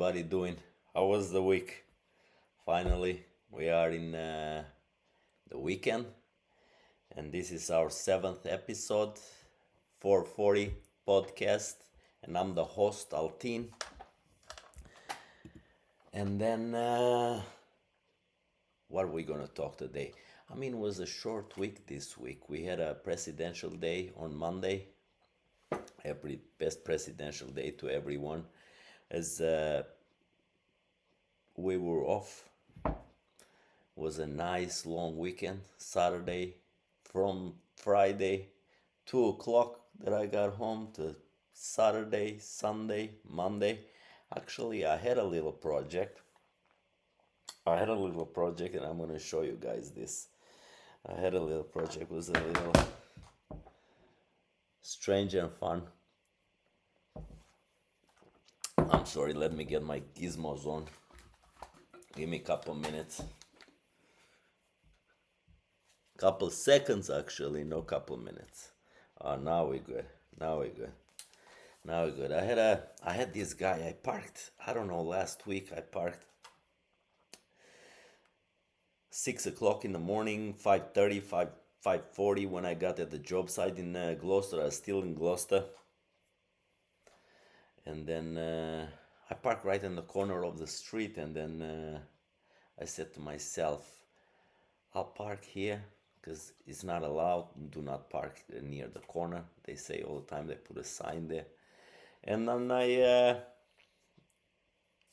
everybody doing? How was the week? Finally, we are in the weekend, and this is our seventh episode, 440 podcast, and I'm the host, Altin. And then, what are we gonna talk today? It was a short week this week. We had a presidential day on Monday. Every best presidential day to everyone, as we were off. Was a nice long weekend. Saturday from Friday 2 o'clock that I got home to Saturday, Sunday, Monday. Actually, I had a little project. And I'm gonna show you guys this. I had a little project. It was a little strange and fun. I'm sorry, let me get my gizmos on. Give me a couple minutes. Couple seconds actually, no couple minutes. Now we're good. I had this guy. I parked, I don't know, last week I parked 6 o'clock in the morning, 5:30, 5:40 when I got at the job site in Gloucester. I was still in Gloucester. And then I parked right in the corner of the street, and then I said to myself, I'll park here because it's not allowed. Do not park near the corner. They say all the time, they put a sign there. And then I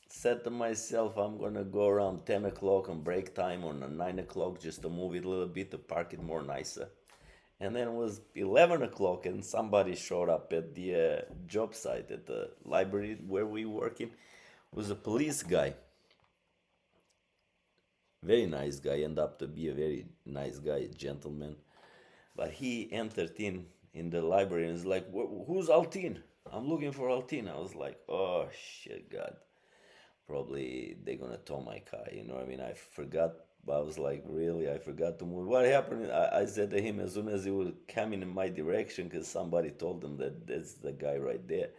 said to myself, I'm gonna go around 10 o'clock on break time, on 9 o'clock, just to move it a little bit, to park it more nicer. And then it was 11 o'clock, and somebody showed up at the job site at the library where we working. It was a police guy. Very nice guy, ended up to be a very nice guy, gentleman. But he entered in the library and was like, who's Altin? I'm looking for Altin. I was like, oh shit, God. Probably they're gonna tow my car, I forgot. I was like, really? I forgot to move. What happened? I said to him as soon as he was coming in my direction, because somebody told him that that's the guy right there.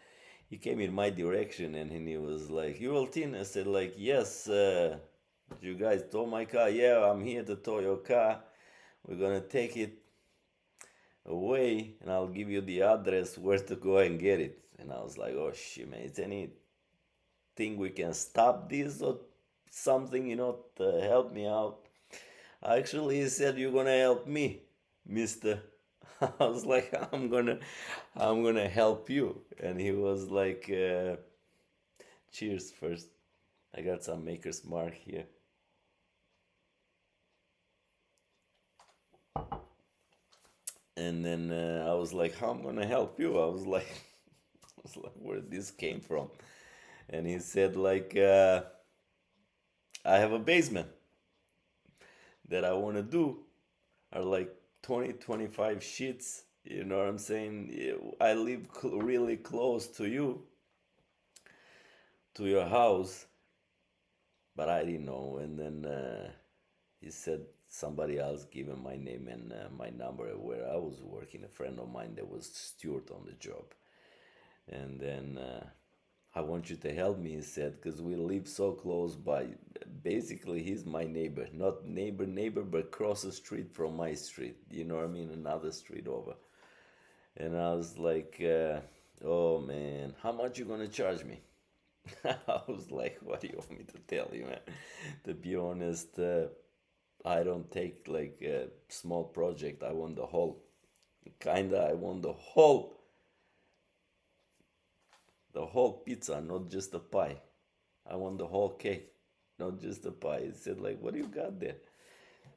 He came in my direction and he was like, you Altin? I said, like, yes, you guys tow my car? Yeah, I'm here to tow your car. We're gonna take it away and I'll give you the address where to go and get it. And I was like, oh shit, man, is anything we can stop this or something, to help me out? Actually, he said, you're gonna help me, mister. I was like, I'm gonna help you. And he was like, cheers first. I got some Maker's Mark here. And then I was like, how am I gonna help you? I was like, where this came from? And he said, like, I have a basement that I want to do, are like 20, 25 sheets. You know what I'm saying? I live really close to you, to your house, but I didn't know. And then he said somebody else gave him my name and my number where I was working, a friend of mine that was steward on the job. And then I want you to help me, he said, because we live so close by. Basically, he's my neighbor. Not neighbor, but across the street from my street. You know what I mean? Another street over. And I was like, oh man, how much you gonna charge me? I was like, what do you want me to tell you, man? To be honest, I don't take like a small project. I want the whole, I want the whole pizza, not just the pie. I want the whole cake, not just the pie. He said, like, what do you got there?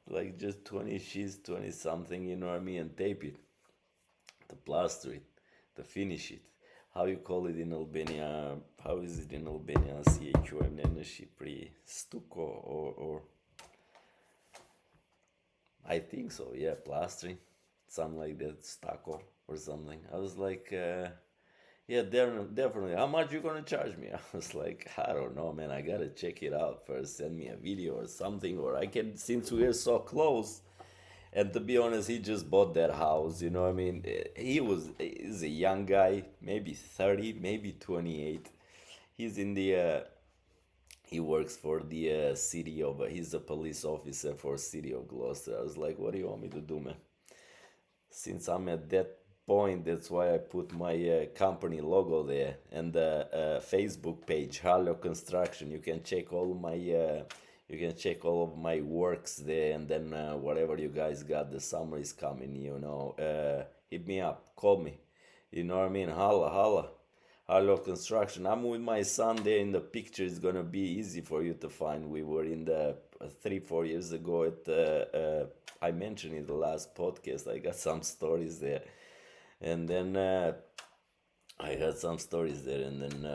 Like, just 20 sheets, 20 something, you know what I mean? And tape it, to plaster it, to finish it. How you call it in Albania? How is it in Albania? CHOM, stucco or I think so, yeah, plastering, something like that, stucco or something. I was like, yeah, definitely. How much you gonna charge me? I was like, I don't know, man. I gotta check it out first. Send me a video or something, or I can, since we're so close. And to be honest, he just bought that house. You know what I mean? He's a young guy, maybe 30, maybe 28. He's in the He works for the city of, he's a police officer for city of Gloucester. I was like, what do you want me to do, man? Since I'm at that point, that's why I put my company logo there and the Facebook page, Harlow Construction. You can check all of my works there, and then whatever you guys got, the summer is coming. Hit me up, call me. You know what I mean? Holla, holla. Harlow Construction. I'm with my son there in the picture. It's gonna be easy for you to find. We were in the 3-4 years ago at I mentioned in the last podcast. I got some stories there, and then I had some stories there, and then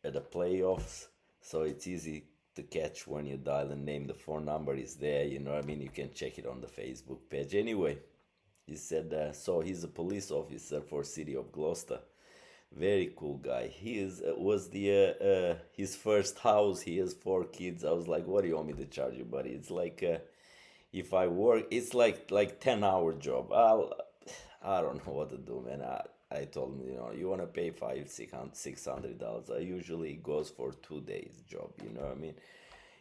at the playoffs. So it's easy to catch when you dial the name. The phone number is there. You know what I mean? You can check it on the Facebook page. Anyway, he said so he's a police officer for city of Gloucester. Very cool guy. He is was the his first house. He has 4 kids. I was like, what do you want me to charge you, buddy? It's like if I work, it's like 10-hour job. I don't know what to do, man. I told him, you want to pay $500-600. I usually goes for 2 days job. You know what I mean?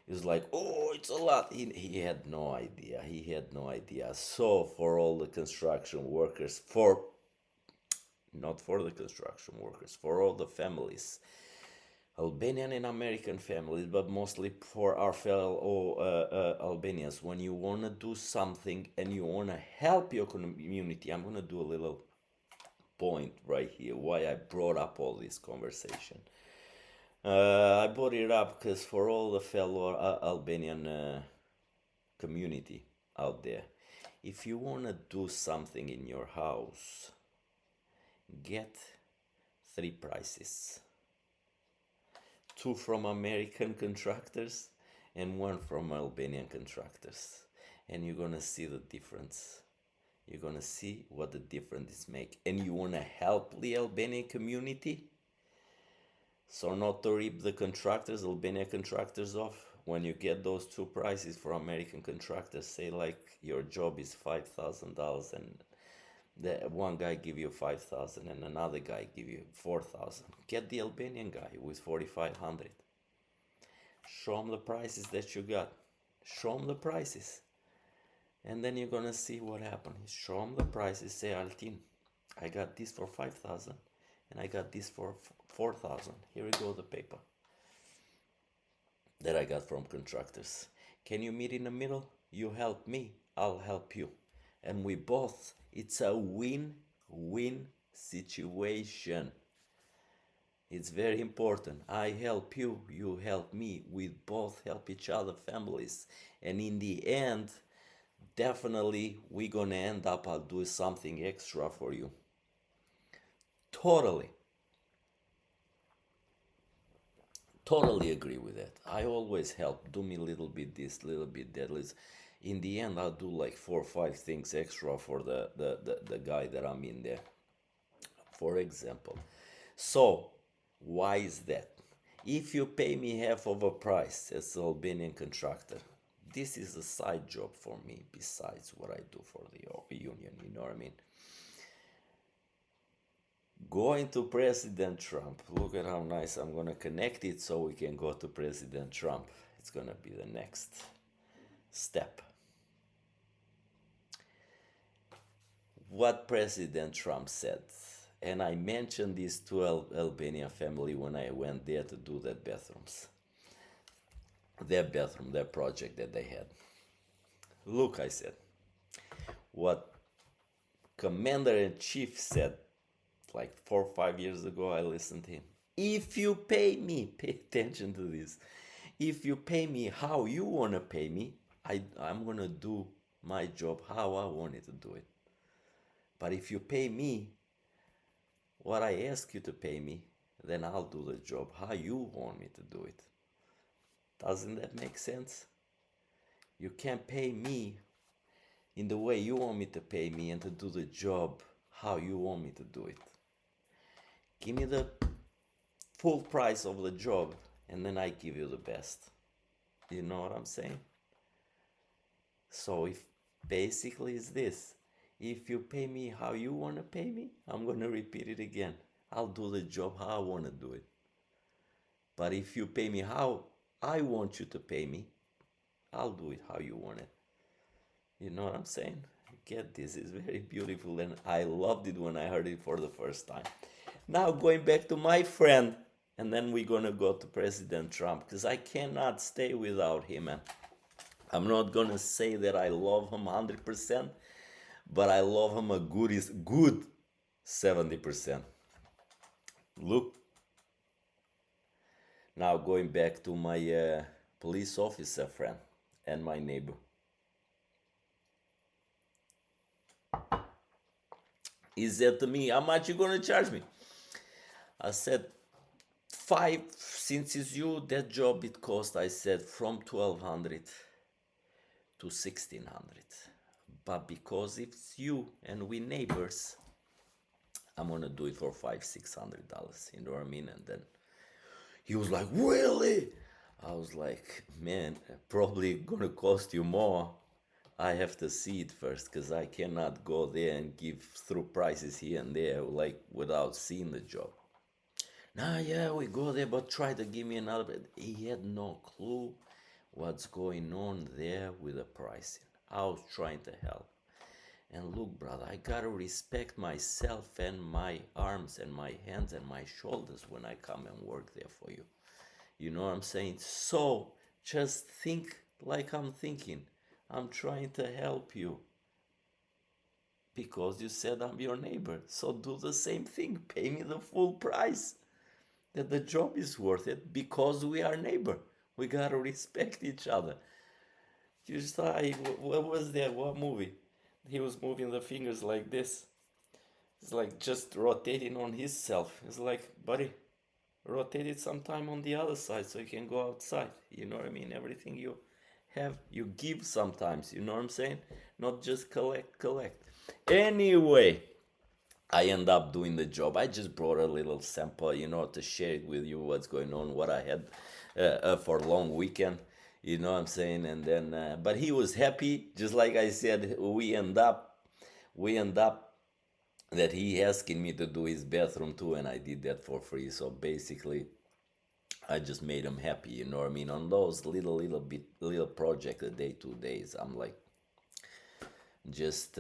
He's like, oh, it's a lot. He had no idea. He had no idea. So for all the construction workers, for not for the construction workers, for all the families, Albanian and American families, but mostly for our fellow Albanians. When you want to do something and you want to help your community, I'm going to do a little point right here why I brought up all this conversation. I brought it up because for all the fellow Albanian community out there, if you want to do something in your house, get 3 prices. 2 from American contractors and 1 from Albanian contractors. And you're gonna see the difference. You're gonna see what the difference make. And you wanna help the Albanian community? So not to rip the contractors, Albanian contractors off. When you get those 2 prices for American contractors, say like your job is $5,000 and the one guy give you 5,000 and another guy give you 4,000. Get the Albanian guy with 4,500. Show him the prices that you got. Show him the prices, and then you're gonna see what happens. Show him the prices. Say, Altin, I got this for 5,000, and I got this for 4,000. Here we go, the paper that I got from contractors. Can you meet in the middle? You help me, I'll help you. And we both, it's a win-win situation. It's very important. I help you, you help me. We both help each other, families. And in the end, definitely we're gonna end up, I'll do something extra for you. Totally agree with that. I always help. Do me a little bit this, little bit that. In the end, I'll do like 4 or 5 things extra for the guy that I'm in there, for example. So why is that? If you pay me half of a price as an Albanian contractor, this is a side job for me besides what I do for the union, you know what I mean? Going to President Trump. Look at how nice I'm gonna connect it so we can go to President Trump. It's gonna be the next step. What President Trump said, and I mentioned this to Albania family when I went there to do their bathrooms. Their bathroom, their project that they had. Look, I said, what Commander-in-Chief said like 4 or 5 years ago, I listened to him. If you pay me, pay attention to this. If you pay me how you want to pay me, I'm going to do my job how I wanted to do it. But if you pay me what I ask you to pay me, then I'll do the job how you want me to do it. Doesn't that make sense? You can't pay me in the way you want me to pay me and to do the job how you want me to do it. Give me the full price of the job and then I give you the best. You know what I'm saying? So if basically it's this, if you pay me how you want to pay me, I'm going to repeat it again. I'll do the job how I want to do it. But if you pay me how I want you to pay me. I'll do it how you want it. You know what I'm saying? Get this, it's very beautiful, and I loved it when I heard it for the first time. Now, going back to my friend, and then we're gonna go to President Trump, because I cannot stay without him, man. I'm not gonna say that I love him 100%, but I love him a good 70%. Look, now going back to my police officer friend and my neighbor. He said to me, how much you gonna charge me? I said, five, since it's you, that job it cost, I said, from 1200 to 1600. But because it's you and we neighbors, I'm gonna do it for $500-600. You know what I mean? And then he was like, really? I was like, man, probably gonna cost you more. I have to see it first, because I cannot go there and give through prices here and there like without seeing the job. Nah, yeah, we go there, but try to give me another. But he had no clue what's going on there with the pricing. I was trying to help. And look, brother, I gotta respect myself and my arms and my hands and my shoulders when I come and work there for you. You know what I'm saying? So just think like I'm thinking. I'm trying to help you because you said I'm your neighbor. So do the same thing. Pay me the full price that the job is worth it, because we are neighbor. We gotta respect each other. You saw, what was that? What movie? He was moving the fingers like this. It's like just rotating on himself. It's like, buddy, rotate it sometime on the other side so you can go outside. You know what I mean? Everything you have, you give sometimes. You know what I'm saying? Not just collect. Anyway, I end up doing the job. I just brought a little sample, to share it with you what's going on, what I had for a long weekend. You know what I'm saying? And then, but he was happy. Just like I said, we end up that he asking me to do his bathroom too, and I did that for free. So basically, I just made him happy. You know what I mean? On those little project a day, 2 days, I'm like, just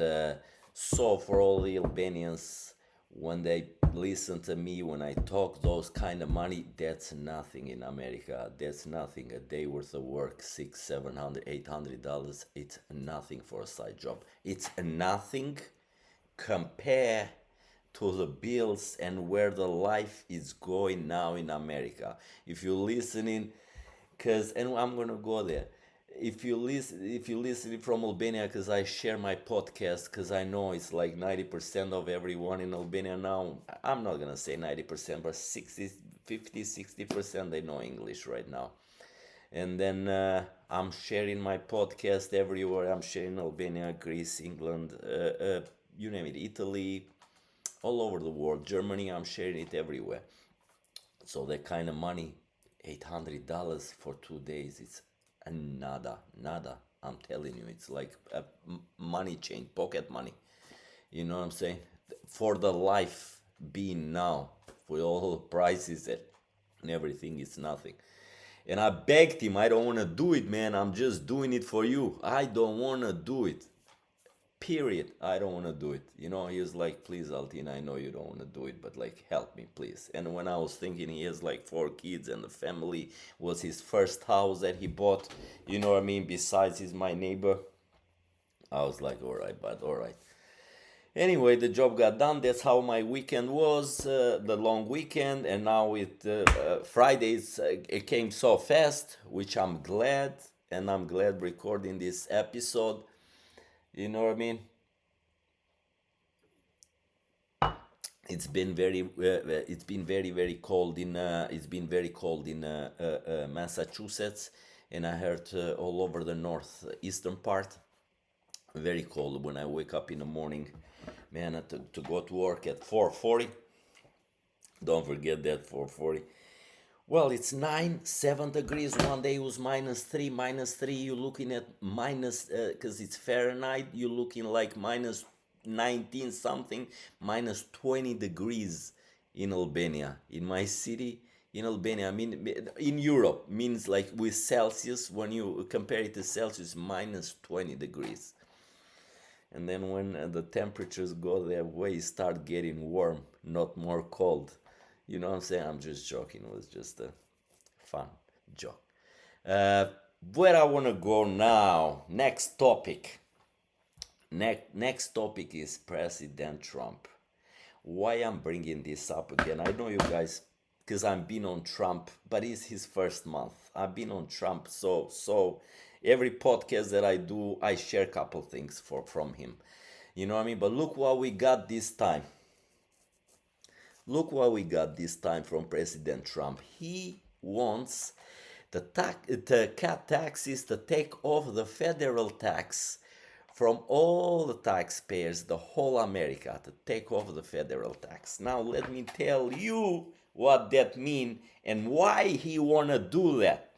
so for all the Albanians, when they listen to me, when I talk those kind of money, that's nothing in America. That's nothing. A day worth of work, $600, $700, $800. It's nothing for a side job. It's nothing compare to the bills and where the life is going now in America. If you're listening, and I'm gonna go there. If you listen from Albania, because I share my podcast, because I know it's like 90% of everyone in Albania now. I'm not gonna say 90%, but 60% they know English right now. And then I'm sharing my podcast everywhere. I'm sharing Albania, Greece, England, you name it, Italy, all over the world, Germany. I'm sharing it everywhere. So that kind of money, $800 for 2 days, it's nada. I'm telling you, it's like a money change, pocket money. You know what I'm saying? For the life being now, for all the prices and everything, it's nothing. And I begged him, I don't want to do it, man. I'm just doing it for you. I don't want to do it. Period. I don't want to do it. He was like, please, Altina, I know you don't want to do it, but like, help me, please. And when I was thinking he has like 4 kids and the family was his first house that he bought, you know what I mean? Besides, he's my neighbor. I was like, all right, bud, all right. Anyway, the job got done. That's how my weekend was, the long weekend. And now Fridays, it came so fast, which I'm glad. And I'm glad recording this episode. You know what I mean? It's been very cold in Massachusetts, and I heard all over the northeastern part. Very cold when I wake up in the morning, man. To go to work at 4:40. Don't forget that 4:40. Well, it's 7 degrees. One day it was -3. You're looking at because it's Fahrenheit, you're looking like -19 something, -20 degrees in Albania. In my city, In Albania, I mean, in Europe, means like with Celsius, when you compare it to Celsius, minus 20 degrees. And then when the temperatures go their way, start getting warm, not more cold. You know what I'm saying? I'm just joking. It was just a fun joke. Uh, where I want to go now, next topic. Next topic is President Trump. Why I'm bringing this up again? I know you guys, because I've been on Trump, but it's his first month. I've been on Trump, so every podcast that I do, I share a couple things from him. You know what I mean? But look what we got this time. Look what we got this time from President Trump. He wants to cut taxes, to take off the federal tax from all the taxpayers, the whole America, to take off the federal tax. Now let me tell you what that means and why he wanna do that.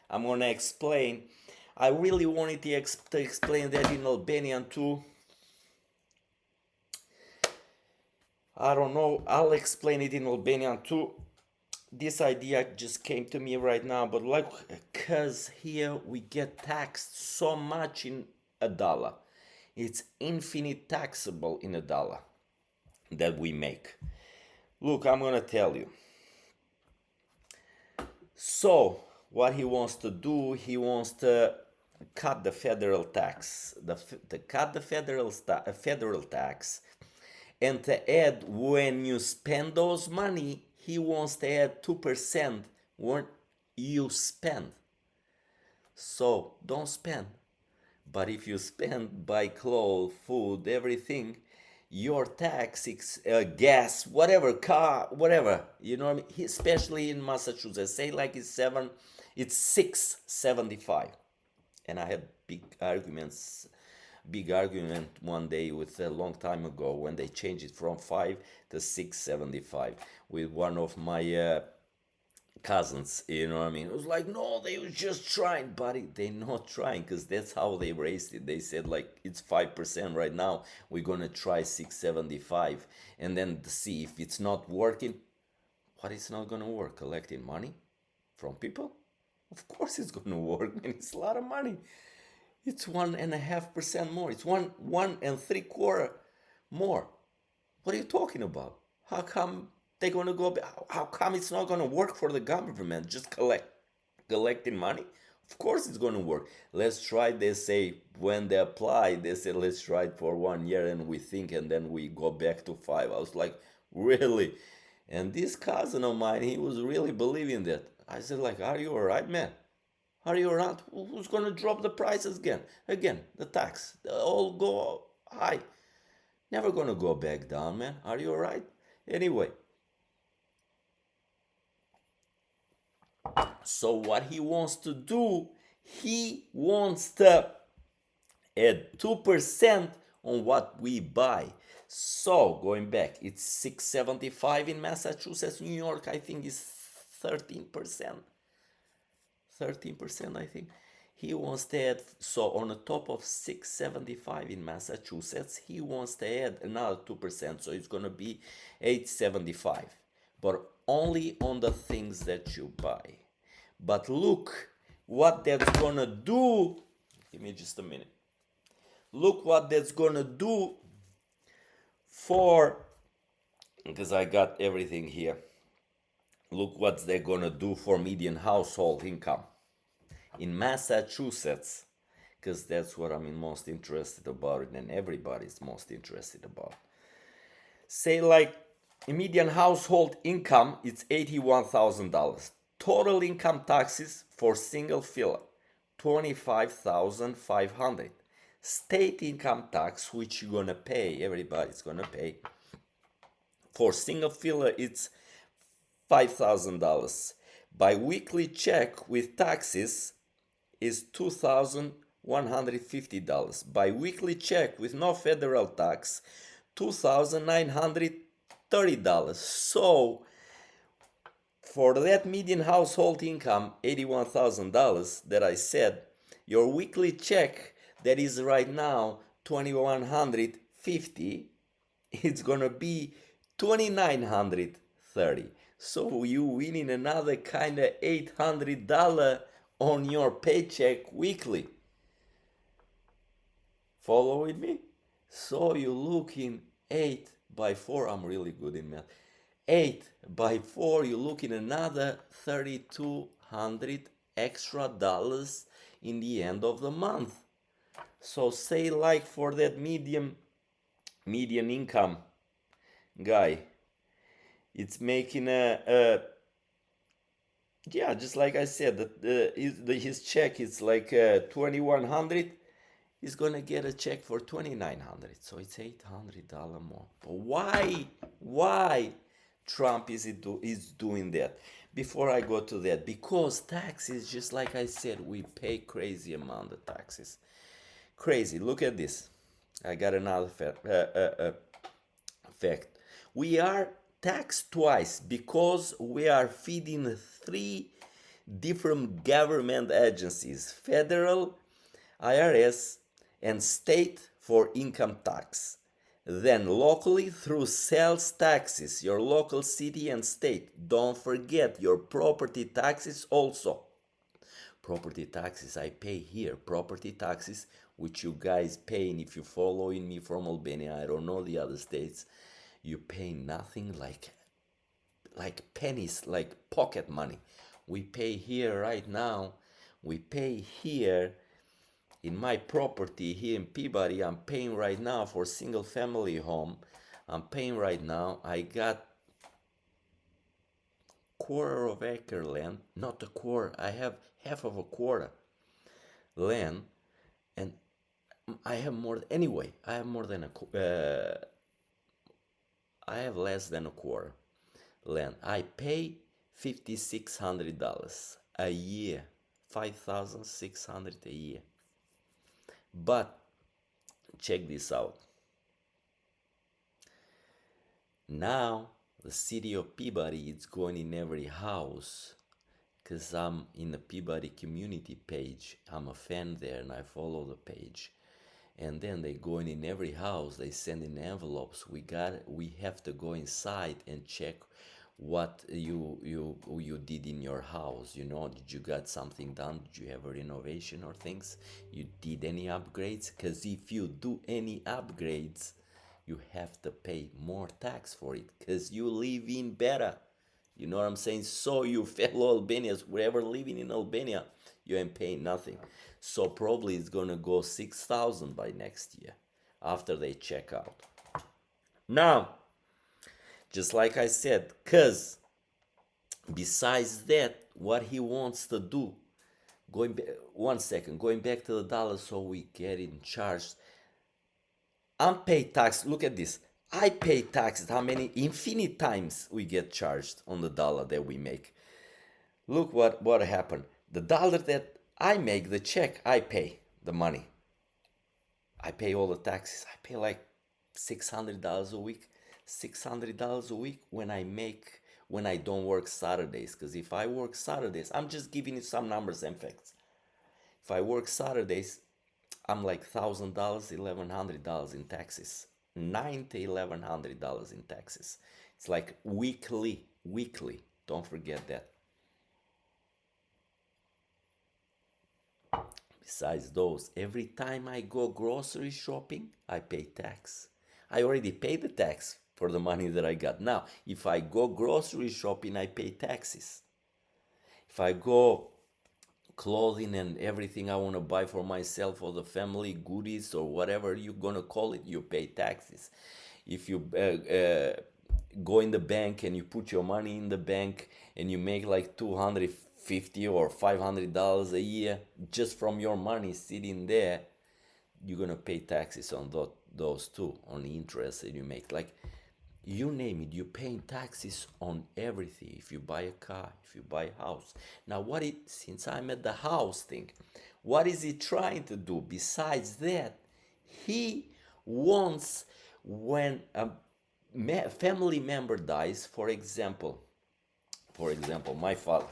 I'm gonna explain. I really wanted to explain that in Albanian too. I don't know, I'll explain it in Albanian too. This idea just came to me right now, but like, because here we get taxed so much in a dollar. It's infinite taxable in a dollar that we make. Look, I'm gonna tell you. So, what he wants to do, he wants to cut the federal tax, to cut the federal tax, and to add, when you spend those money, he wants to add 2% when you spend. So don't spend. But if you spend, buy clothes, food, everything, your tax, gas, whatever, car, whatever, you know what I mean? Especially in Massachusetts, say like it's 675. And I had big argument one day with a long time ago when they changed it from 5 to 675 with one of my cousins, you know what I mean? It was like, no, they were just trying, buddy. They not trying, because that's how they raised it. They said like it's 5% right now. We're gonna try 675 and then see if it's not working. What is not gonna work? Collecting money from people? Of course it's gonna work, man. It's a lot of money. It's 1.5% more. It's one and three quarter more. What are you talking about? How come they're gonna go? How come it's not gonna work for the government? Just collecting money. Of course it's gonna work. Let's try. They say when they apply, they say let's try it for 1 year, and we think, and then we go back to 5. I was like, really? And this cousin of mine, he was really believing that. I said, like, are you alright, man? Are you around? Who's gonna drop the prices again? Again, the tax. They all go high. Never gonna go back down, man. Are you alright? Anyway. So what he wants to do, he wants to add 2% on what we buy. So going back, it's 675 in Massachusetts. New York, I think, is 13%. 13%, I think. He wants to add, so on the top of 675 in Massachusetts, he wants to add another 2%, so it's gonna be 875, but only on the things that you buy. But look what that's gonna do. Give me just a minute. Look what that's gonna do for, because I got everything here. Look what they're gonna do for median household income in Massachusetts, because that's what I'm most interested about, and everybody's most interested about. Say like median household income, it's $81,000. Total income taxes for single filler, $25,500. State income tax, which you're gonna pay, everybody's gonna pay. For single filler, it's $5,000. Bi-weekly check with taxes is $2,150. Bi-weekly check with no federal tax, $2,930. So for that median household income, $81,000 that I said, your weekly check that is right now $2,150, it's gonna be $2,930. So you winning another kind of $800 on your paycheck weekly. Following me? So you looking 8 by 4. I'm really good in math. 8 by 4, you looking another 3,200 extra dollars in the end of the month. So say like for that median income guy, it's making yeah, just like I said, his check is like 2,100. He's gonna get a check for 2,900, so it's $800 more. But why Trump is doing that? Before I go to that, because taxes, just like I said, we pay crazy amount of taxes. Crazy. Look at this. I got another fact. We are taxed twice because we are feeding three different government agencies: federal, IRS, and state for income tax. Then locally through sales taxes, your local city and state. Don't forget your property taxes also. Property taxes I pay here. Property taxes which you guys paying if you're following me from Albania. I don't know the other states. You pay nothing, like pennies, like pocket money. We pay here right now. We pay here in my property here in Peabody. I'm paying right now for single family home. I'm paying right now. I got quarter of acre land, not a quarter. I have half of a quarter land, and I have more. Anyway, I have more than I have less than a quarter land. I pay $5,600 a year, 5,600 a year. But check this out. Now the city of Peabody is going in every house, because I'm in the Peabody community page. I'm a fan there and I follow the page. And then they go in every house, they send in envelopes. We have to go inside and check what you did in your house. Did you got something done? Did you have a renovation or things? You did any upgrades? Because if you do any upgrades, you have to pay more tax for it, because you live in better. You know what I'm saying? So you fellow Albanians, whoever living in Albania, you ain't paying nothing. So probably it's gonna go 6,000 by next year after they check out. Now, just like I said, because besides that, what he wants to do, going back to the dollar, so we get in charged. Unpaid tax. Look at this. I pay taxes. How many infinite times we get charged on the dollar that we make? Look what happened. The dollar that I make, the check, I pay the money. I pay all the taxes. I pay like $600 a week. $600 a week when I don't work Saturdays. Because if I work Saturdays, I'm just giving you some numbers and facts. If I work Saturdays, I'm like $1,000, $1,100 in taxes. $900 to $1,100 in taxes. It's like weekly. Don't forget that. Besides those, every time I go grocery shopping, I pay tax. I already paid the tax for the money that I got. Now, if I go grocery shopping, I pay taxes. If I go clothing and everything I want to buy for myself or the family, goodies or whatever you're gonna call it, you pay taxes. If you go in the bank and you put your money in the bank and you make like $250 or $500 a year just from your money sitting there, you're gonna pay taxes on those too, on the interest that you make. Like, you name it, you're paying taxes on everything. If you buy a car, if you buy a house. Now, since I'm at the house thing, what is he trying to do? Besides that, he wants, when a family member dies, for example, my father,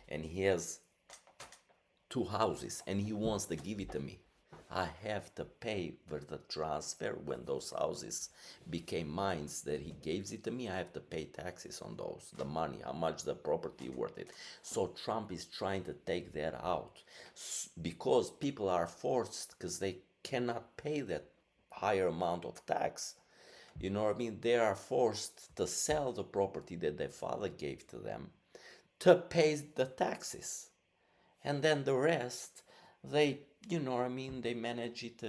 and he has 2 houses, and he wants to give it to me. I have to pay for the transfer when those houses became mine that he gives it to me. I have to pay taxes on those, the money, how much the property worth it. So Trump is trying to take that out because people are forced because they cannot pay that higher amount of tax. You know what I mean? They are forced to sell the property that their father gave to them to pay the taxes. And then the rest, they, you know what I mean, they manage it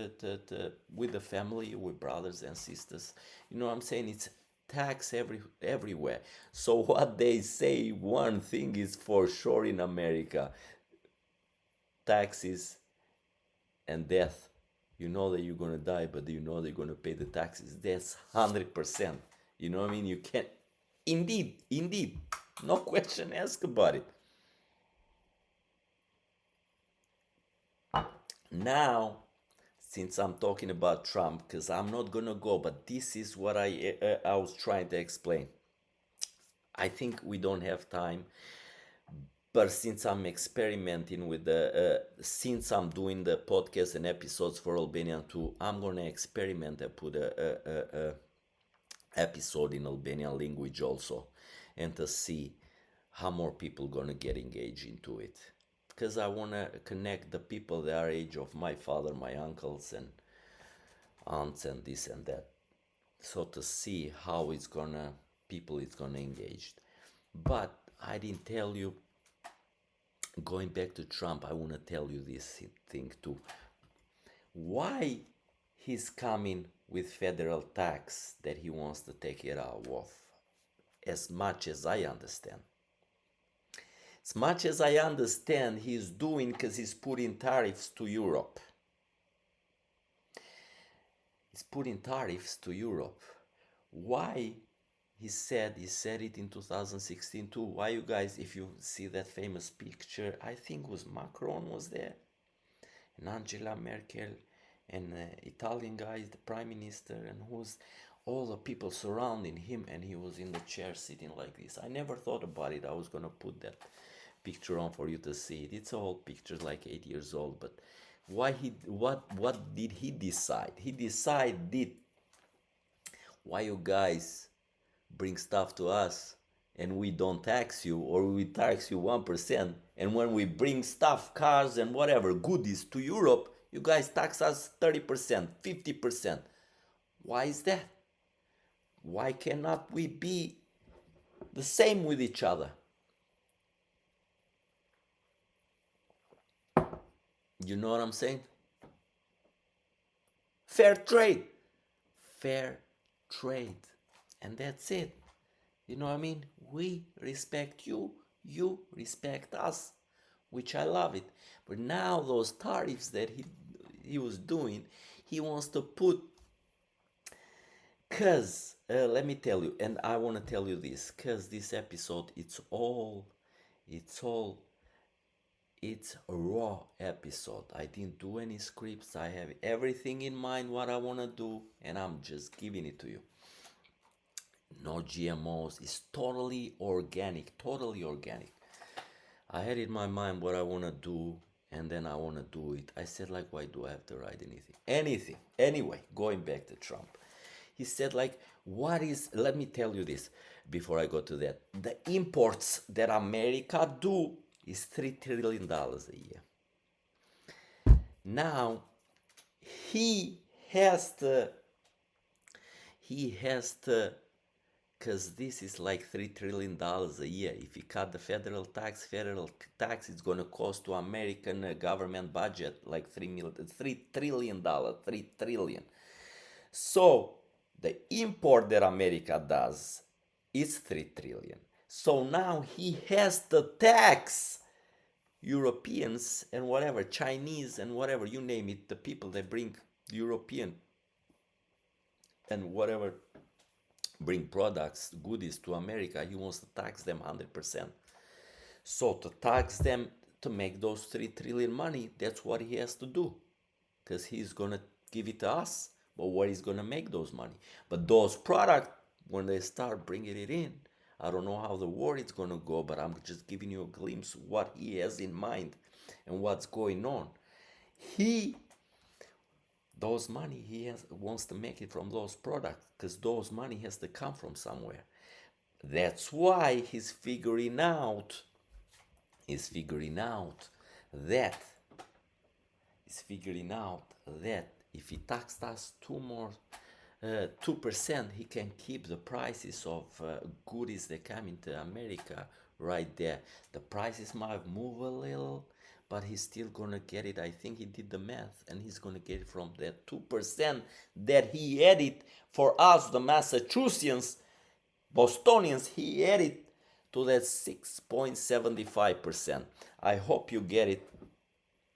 with the family, with brothers and sisters. You know what I'm saying? It's tax everywhere. So what they say, one thing is for sure in America: taxes and death. You know that you're gonna die, but you know they're gonna pay the taxes. That's 100%. You know what I mean? You can't. Indeed, no question asked about it. Now, since I'm talking about Trump, because I'm not gonna go, but this is what I was trying to explain. I think we don't have time, but since I'm experimenting with since I'm doing the podcast and episodes for Albanian too, I'm gonna experiment and put a episode in Albanian language also, and to see how more people gonna get engaged into it. Because I wanna connect the people that are age of my father, my uncles and aunts and this and that. So to see how it's gonna people is gonna engage. But I didn't tell you, going back to Trump, I wanna tell you this thing too. Why he's coming with federal tax that he wants to take it out of, as much as I understand. As much as I understand, he's doing because he's putting tariffs to Europe. He's putting tariffs to Europe. Why? He said it in 2016 too. Why, you guys, if you see that famous picture, I think was Macron was there, and Angela Merkel, and Italian guy, the prime minister, and who's all the people surrounding him, and he was in the chair sitting like this. I never thought about it. I was gonna put that picture on for you to see it. It's an old picture, like 8 years old, but what did he decide? He decided, why you guys bring stuff to us and we don't tax you, or we tax you 1%, and when we bring stuff, cars and whatever goodies to Europe, you guys tax us 30%, 50%. Why is that? Why cannot we be the same with each other? You know what I'm saying? Fair trade. Fair trade. And that's it. You know what I mean? We respect you, you respect us, which I love it. But now those tariffs that he was doing, he wants to put, because let me tell you, and I want to tell you this, because this episode, it's a raw episode. I didn't do any scripts. I have everything in mind what I want to do, and I'm just giving it to you. No GMOs. It's totally organic. Totally organic. I had in my mind what I want to do, and then I want to do it. I said, like, why do I have to write anything? Anything. Anyway, going back to Trump. He said, like, let me tell you this before I go to that. The imports that America do is $3 trillion a year. Now, he has to, because this is like $3 trillion a year. If you cut the federal tax is going to cost to American government budget like $3 trillion, $3 trillion. So the import that America does is $3 trillion. So now he has to tax Europeans and whatever, Chinese and whatever, you name it, the people that bring European and whatever bring products, goodies to America, he wants to tax them 100%. So to tax them, to make those 3 trillion money, that's what he has to do. Because he's going to give it to us, but where he's going to make those money. But those products, when they start bringing it in, I don't know how the war is going to go, but I'm just giving you a glimpse of what he has in mind and what's going on. He those money wants to make it from those products because those money has to come from somewhere. That's why he's figuring out that that if he taxed us 2%, he can keep the prices of goodies that come into America right there. The prices might move a little, but he's still gonna get it. I think he did the math, and he's gonna get it from that 2% that he added for us, the Massachusetts, Bostonians. He added to that 6.75%. I hope you get it.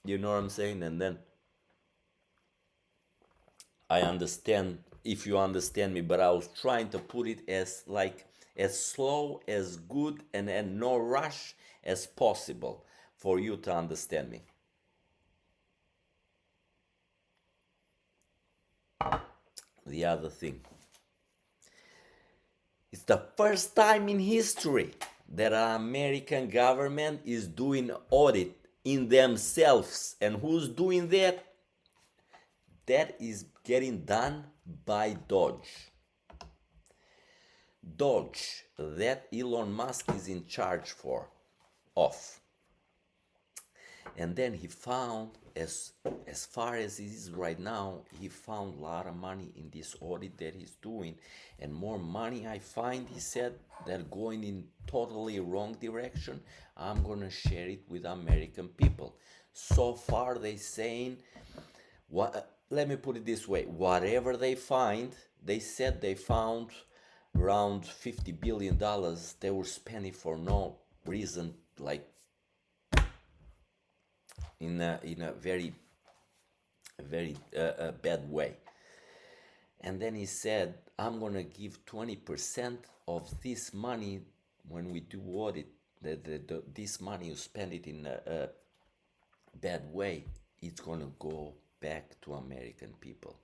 You know what I'm saying? And then I understand if you understand me, but I was trying to put it as slow, as good, and no rush as possible for you to understand me. The other thing, it's the first time in history that an American government is doing audit in themselves. And who's doing that? That is getting done by DOGE. DOGE, that Elon Musk is in charge of. And then he found, as far as it is right now, he found a lot of money in this audit that he's doing. And more money I find, he said, they're going in totally wrong direction. I'm going to share it with American people. So far, they saying, let me put it this way. Whatever they find, they said they found around $50 billion they were spending for no reason, like in a very bad way. And then he said, I'm gonna give 20% of this money when we do audit. This money you spend it in a bad way, it's gonna go back to American people.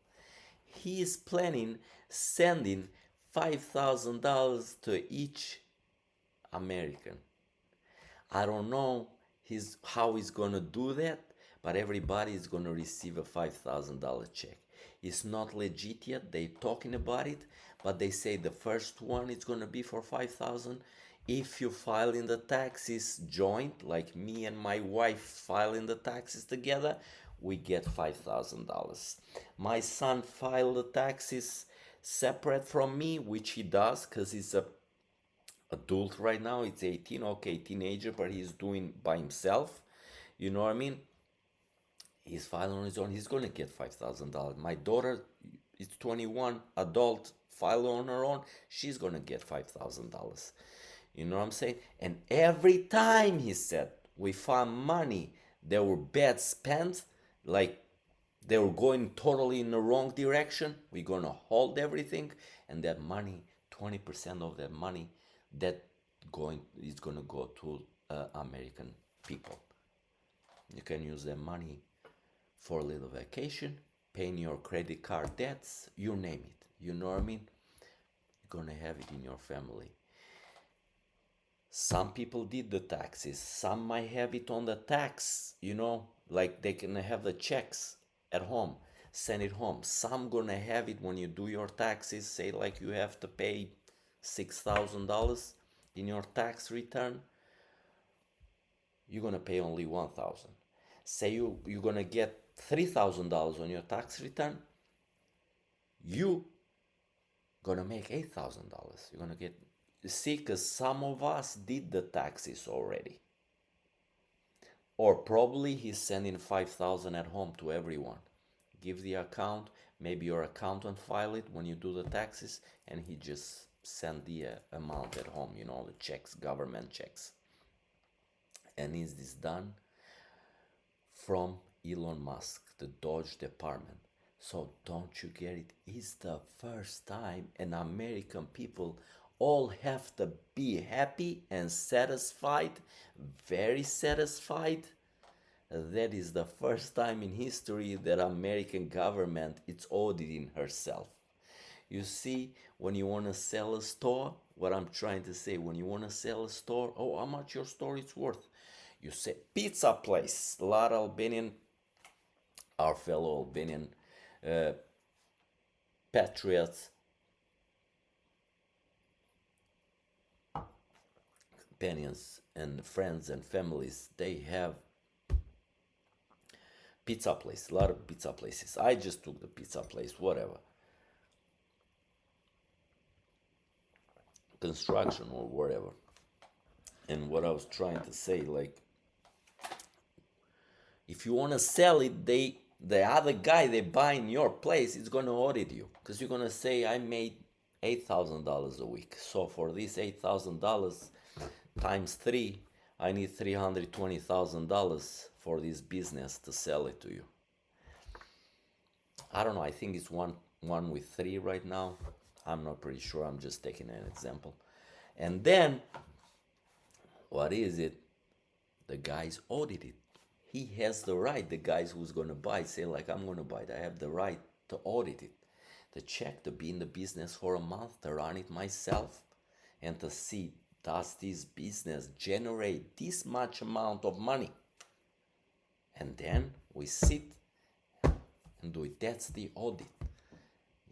He is planning sending $5,000 to each American. I don't know how he's gonna do that, but everybody is gonna receive a $5,000 check. It's not legit yet. They're talking about it, but they say the first one is gonna be for 5,000. If you file in the taxes joint, like me and my wife file in the taxes together, we get $5,000. My son filed the taxes separate from me, which he does because he's a adult right now. It's 18, okay, teenager, but he's doing by himself. You know what I mean? He's filing on his own. He's gonna get $5,000. My daughter is 21, adult, file on her own. She's gonna get $5,000. You know what I'm saying? And every time, he said, we found money that were bad spent, like they were going totally in the wrong direction, we're gonna hold everything, and that money, 20% of that money, that is gonna go to American people. You can use that money for a little vacation, paying your credit card debts, you name it. You know what I mean? You're gonna have it in your family. Some people did the taxes. Some might have it on the tax, like they can have the checks at home, send it home. Some gonna have it when you do your taxes, say like you have to pay $6,000 in your tax return, you're gonna pay only 1,000. Say you're gonna get $3,000 on your tax return, you gonna make $8,000. You're gonna get, you see, because some of us did the taxes already. Or probably he's sending 5,000 at home to everyone. Give the account, maybe your accountant file it when you do the taxes, and he just send the amount at home, the checks, government checks. And is this done from Elon Musk, the DOGE department? So don't you get it? It's the first time, and American people all have to be happy and satisfied, very satisfied. That is the first time in history that American government is auditing herself. You see, when you want to sell a store, what I'm trying to say, when you want to sell a store, oh, how much your store is worth? You say pizza place. A lot of Albanian, our fellow Albanian uh, patriots, companions, and friends and families, they have pizza place, a lot of pizza places. I just took the pizza place, whatever. Construction or whatever. And what I was trying to say, like, if you want to sell it, the other guy they buying your place is gonna audit you, because you're gonna say I made $8,000 a week. So for this $8,000 times three, I need $320,000 for this business to sell it to you. I don't know. I think it's one with three right now. I'm not pretty sure. I'm just taking an example. And then, what is it? The guy's audited. He has the right. The guys who's gonna buy say like, I'm gonna buy it. I have the right to audit it, to check, to be in the business for a month, to run it myself, and to see, does this business generate this much amount of money? And then we sit and do it. That's the audit.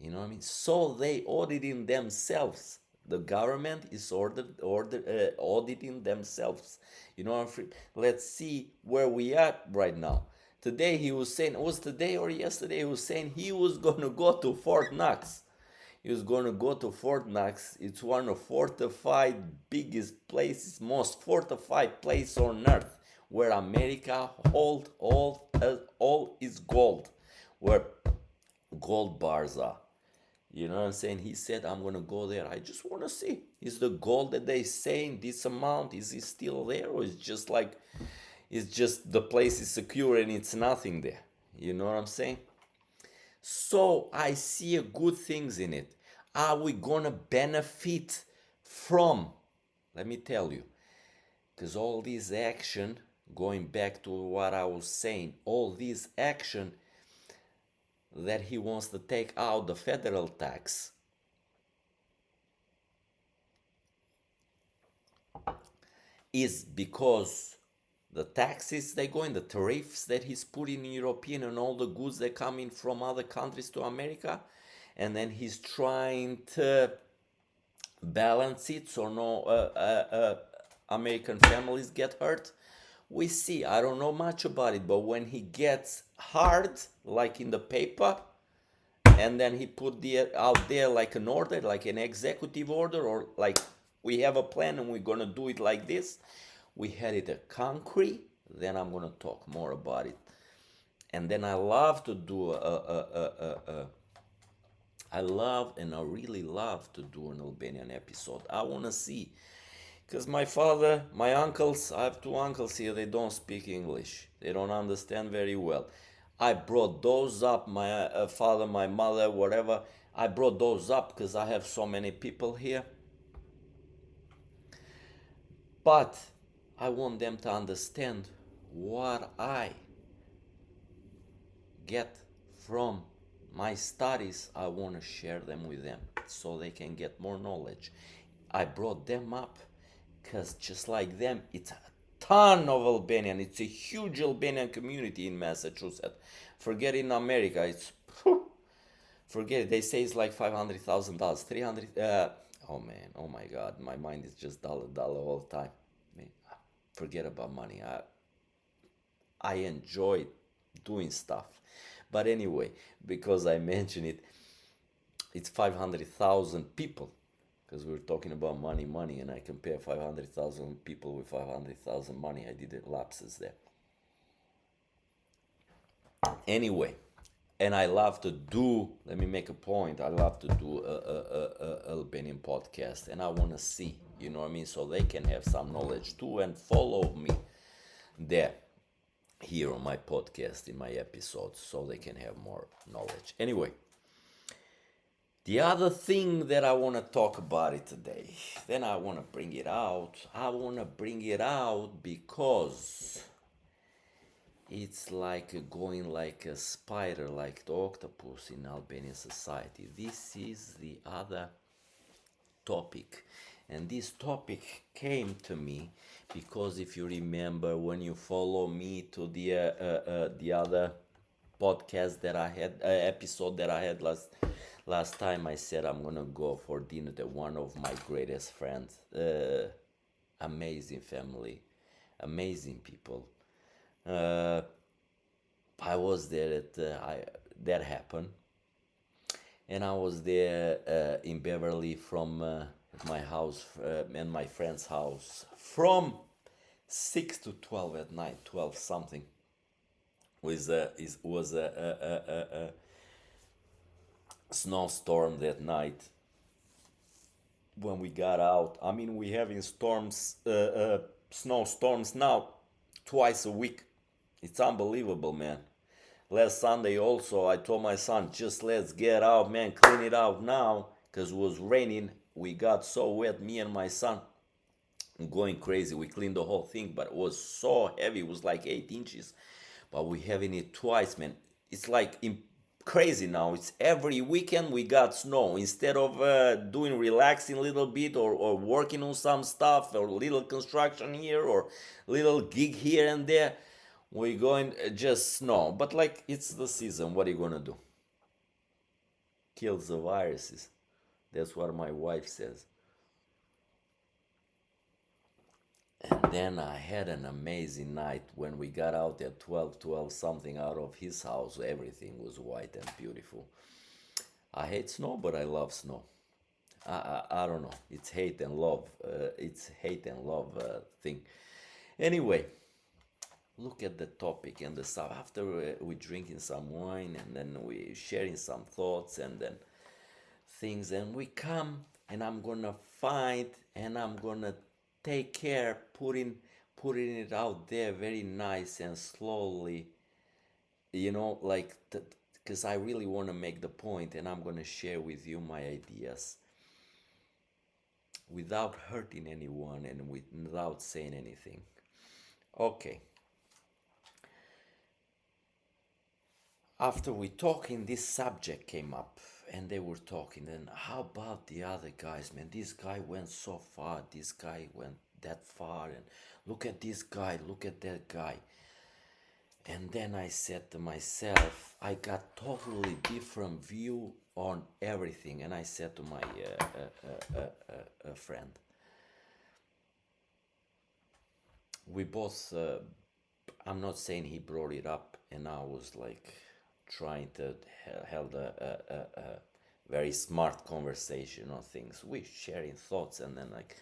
You know what I mean? So they auditing themselves. The government is auditing themselves. You know, let's see where we are right now. Today he was saying, it was today or yesterday, he was saying he was going to go to Fort Knox. He was going to go to Fort Knox. It's one of fortified biggest places, most fortified place on earth, where America hold all is gold, where gold bars are. You know what I'm saying? He said, I'm going to go there. I just want to see. Is the gold that they saying this amount, is it still there? Or is just like, it's just the place is secure and it's nothing there. You know what I'm saying? So I see good things in it. Are we going to benefit from? Let me tell you. Because all this action, going back to what I was saying, all this action that he wants to take out the federal tax is because the taxes they go in, the tariffs that he's putting in European and all the goods that come in from other countries to America, and then he's trying to balance it so no American families get hurt. We see, I don't know much about it, but when he gets hard, like in the paper, and then he put out there like an order, like an executive order, or like we have a plan and we're gonna do it like this. We had it a concrete. Then I'm gonna talk more about it. And then I love to do I love and I really love to do an Albanian episode. I wanna see. Because my father, my uncles, I have two uncles here, they don't speak English. They don't understand very well. I brought those up, my father, my mother, whatever. I brought those up because I have so many people here. But I want them to understand what I get from my studies. I want to share them with them so they can get more knowledge. I brought them up because just like them, it's a ton of Albanian. It's a huge Albanian community in Massachusetts. Forget in America, it's forget it. They say it's like $500,000, 300. Oh man, oh my God, my mind is just dollar all the time. I mean, forget about money. I enjoy doing stuff, but anyway, because I mentioned it, it's 500,000 people. Because we were talking about money, and I compare 500,000 people with 500,000 money. I did lapses there. Anyway, and I love to do, let me make a point, I love to do a Albanian podcast, and I want to see, you know what I mean, so they can have some knowledge too and follow me there, here on my podcast, in my episodes, so they can have more knowledge. Anyway, the other thing that I want to talk about it today, then I want to bring it out. I want to bring it out because it's like going like a spider, like the octopus in Albanian society. This is the other topic. And this topic came to me because if you remember when you follow me to the other podcast that I had, episode that I had last time. I said I'm gonna go for dinner to one of my greatest friends. Amazing family, amazing people. Uh, I was there at that happened, and I was there in Beverly from my house and my friend's house from 6 to 12 at night, 12 something. Was a snowstorm that night when we got out. I mean, we having storms, snowstorms now twice a week. It's unbelievable, man. Last Sunday also, I told my son, just let's get out, man, clean it out now, because it was raining. We got so wet, me and my son, going crazy. We cleaned the whole thing, but it was so heavy. It was like 8 inches. But we having it twice, man. It's like crazy now. It's every weekend we got snow. Instead of doing relaxing a little bit or working on some stuff or little construction here or little gig here and there, we going just snow. But like it's the season. What are you gonna do? Kills the viruses. That's what my wife says. And then I had an amazing night when we got out at 12 something out of his house. Everything was white and beautiful. I hate snow, but I love snow. I don't know. It's hate and love. It's hate and love thing. Anyway, look at the topic and the stuff. After we drinking some wine and then we sharing some thoughts and then things, and we come and I'm gonna find and I'm gonna take care putting it out there very nice and slowly, like because I really want to make the point and I'm gonna share with you my ideas without hurting anyone and without saying anything. Okay. After we talking, this subject came up and they were talking. And how about the other guys, man? This guy went so far, this guy went that far, and look at this guy, look at that guy. And then I said to myself, I got totally different view on everything. And I said to my friend, we both, I'm not saying he brought it up, and I was like trying to held a very smart conversation on things. We sharing thoughts, and then like,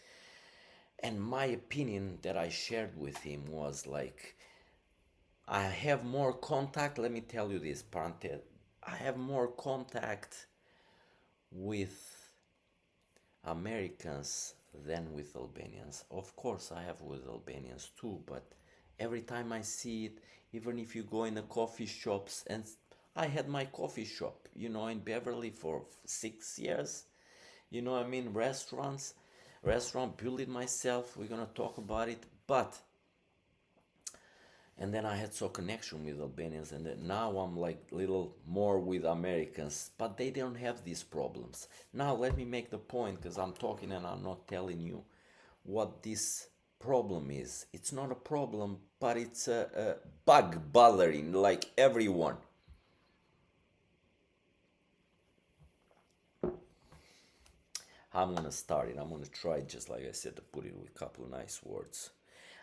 and my opinion that I shared with him was like, I have more contact. Let me tell you this, parenthesis. I have more contact with Americans than with Albanians. Of course, I have with Albanians too, but every time I see it, even if you go in the coffee shops, and I had my coffee shop, in Beverly for 6 years, I mean, restaurant, build it myself. We're gonna talk about it, but and then I had so connection with Albanians, and then now I'm like little more with Americans, but they don't have these problems. Now let me make the point, because I'm talking and I'm not telling you what this problem is. It's not a problem, but it's a bug bothering like everyone. I'm gonna start it. I'm gonna try, just like I said, to put it with a couple of nice words.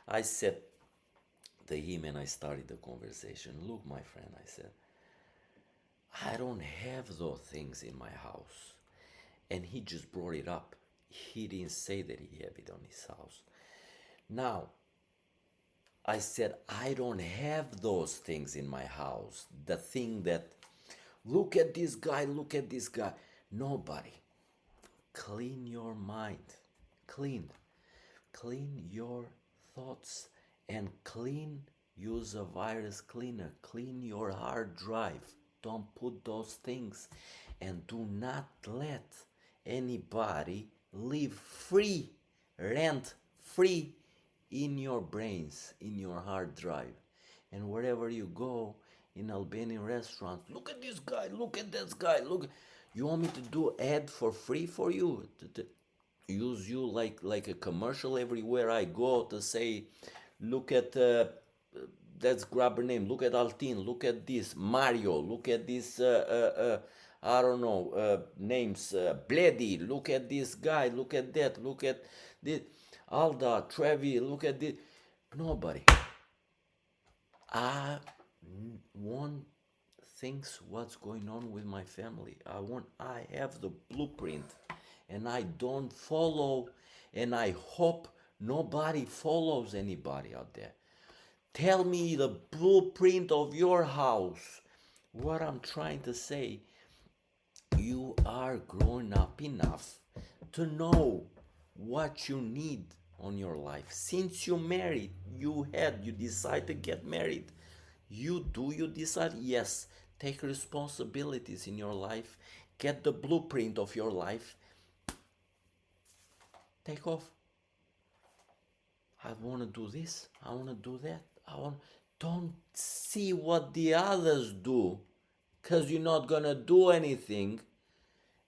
I said to him, and I started the conversation. Look, my friend, I said, I don't have those things in my house. And he just brought it up. He didn't say that he had it on his house. Now, I said, I don't have those things in my house. The thing that, look at this guy, look at this guy. Nobody. Clean your mind. Clean your thoughts. And use a virus cleaner. Clean your hard drive. Don't put those things. And do not let anybody live free, rent free in your brains, in your hard drive. And wherever you go, in Albanian restaurants, look at this guy, look at that guy, look. You want me to do ad for free for you? To use you like a commercial everywhere I go to say, look at let's grab a name. Look at Altin. Look at this Mario. Look at this. I don't know names. Bledy. Look at this guy. Look at that. Look at this. Alda. Trevi. Look at this. Nobody. I want things what's going on with my family. I have the blueprint and I don't follow, and I hope nobody follows anybody out there. Tell me the blueprint of your house. What I'm trying to say, you are grown up enough to know what you need on your life. Since you married, you decide to get married. You decide? Yes. Take responsibilities in your life. Get the blueprint of your life. Take off. I want to do this. I want to do that. Don't see what the others do, because you're not going to do anything.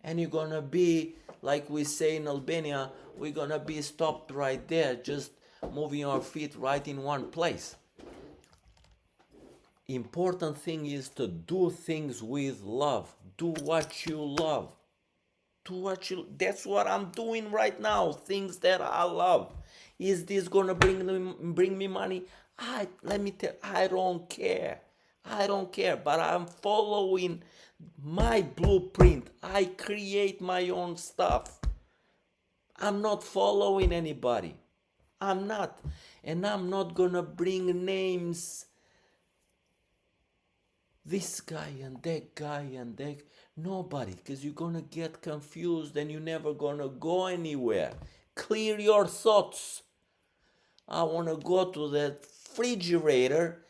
And you're going to be, like we say in Albania, we're going to be stopped right there, just moving our feet right in one place. Important thing is to do things with love. Do what you love. That's what I'm doing right now. Things that I love. Is this gonna bring me money? Let me tell. I don't care. But I'm following my blueprint. I create my own stuff. I'm not following anybody. I'm not, and I'm not gonna bring names. This guy and that guy and that. Nobody, because you're gonna get confused and you're never gonna go anywhere. Clear your thoughts. I want to go to the refrigerator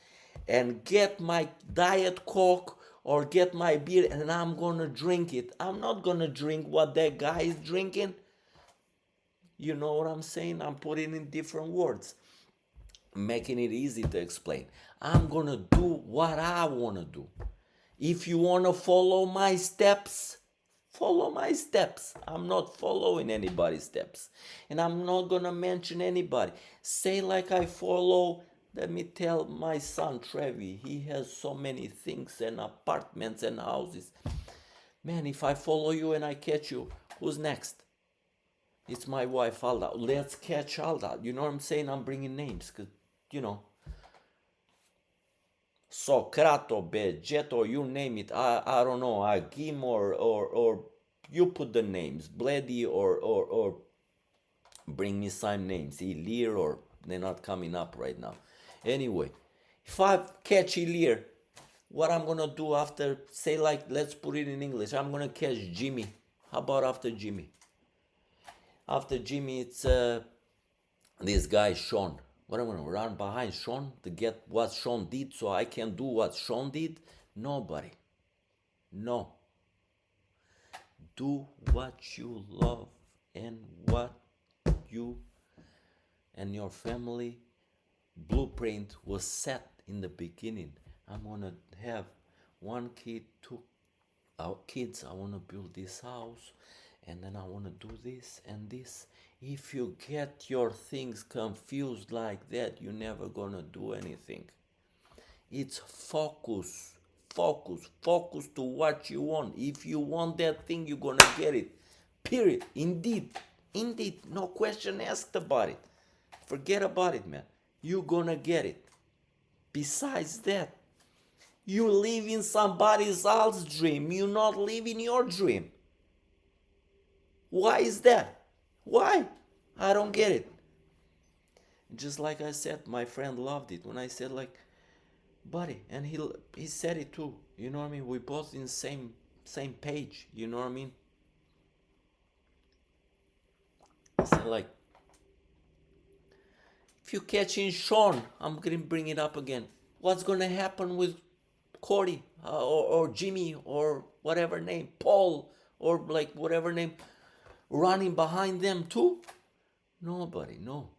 and get my Diet Coke or get my beer, and I'm gonna drink it. I'm not gonna drink what that guy is drinking. You know what I'm saying? I'm putting in different words, making it easy to explain. I'm gonna do what I wanna do. If you wanna follow my steps, follow my steps. I'm not following anybody's steps. And I'm not gonna mention anybody. Say like I follow, let me tell my son Trevi, he has so many things and apartments and houses. Man, if I follow you and I catch you, who's next? It's my wife Alda. Let's catch Alda. You know what I'm saying? I'm bringing names, because, you know, Socrato, Begeto, you name it. I don't know, Agim or you put the names, Bledy or bring me some names, Ilir, or they're not coming up right now. Anyway, if I catch Ilir, what I'm gonna do after, say like, let's put it in English, I'm gonna catch Jimmy. How about after Jimmy? After Jimmy, it's this guy Sean. What am I gonna run behind Sean to get what Sean did so I can do what Sean did? Nobody. No. Do what you love and what you and your family blueprint was set in the beginning. I'm gonna have one kid, two kids. I wanna build this house, and then I wanna do this and this. If you get your things confused like that, you're never gonna do anything. It's focus. Focus to what you want. If you want that thing, you're gonna get it. Period. Indeed. No question asked about it. Forget about it, man. You're gonna get it. Besides that, you live in somebody else's dream. You're not living your dream. Why is that? Why? I don't get it. Just like I said, my friend loved it when I said like, buddy, and he said it too. You know what I mean? We both in same page. You know what I mean? I said like, if you catch in Sean, I'm gonna bring it up again. What's gonna happen with Corey or Jimmy or whatever name, Paul or like whatever name, running behind them too? Nobody. No.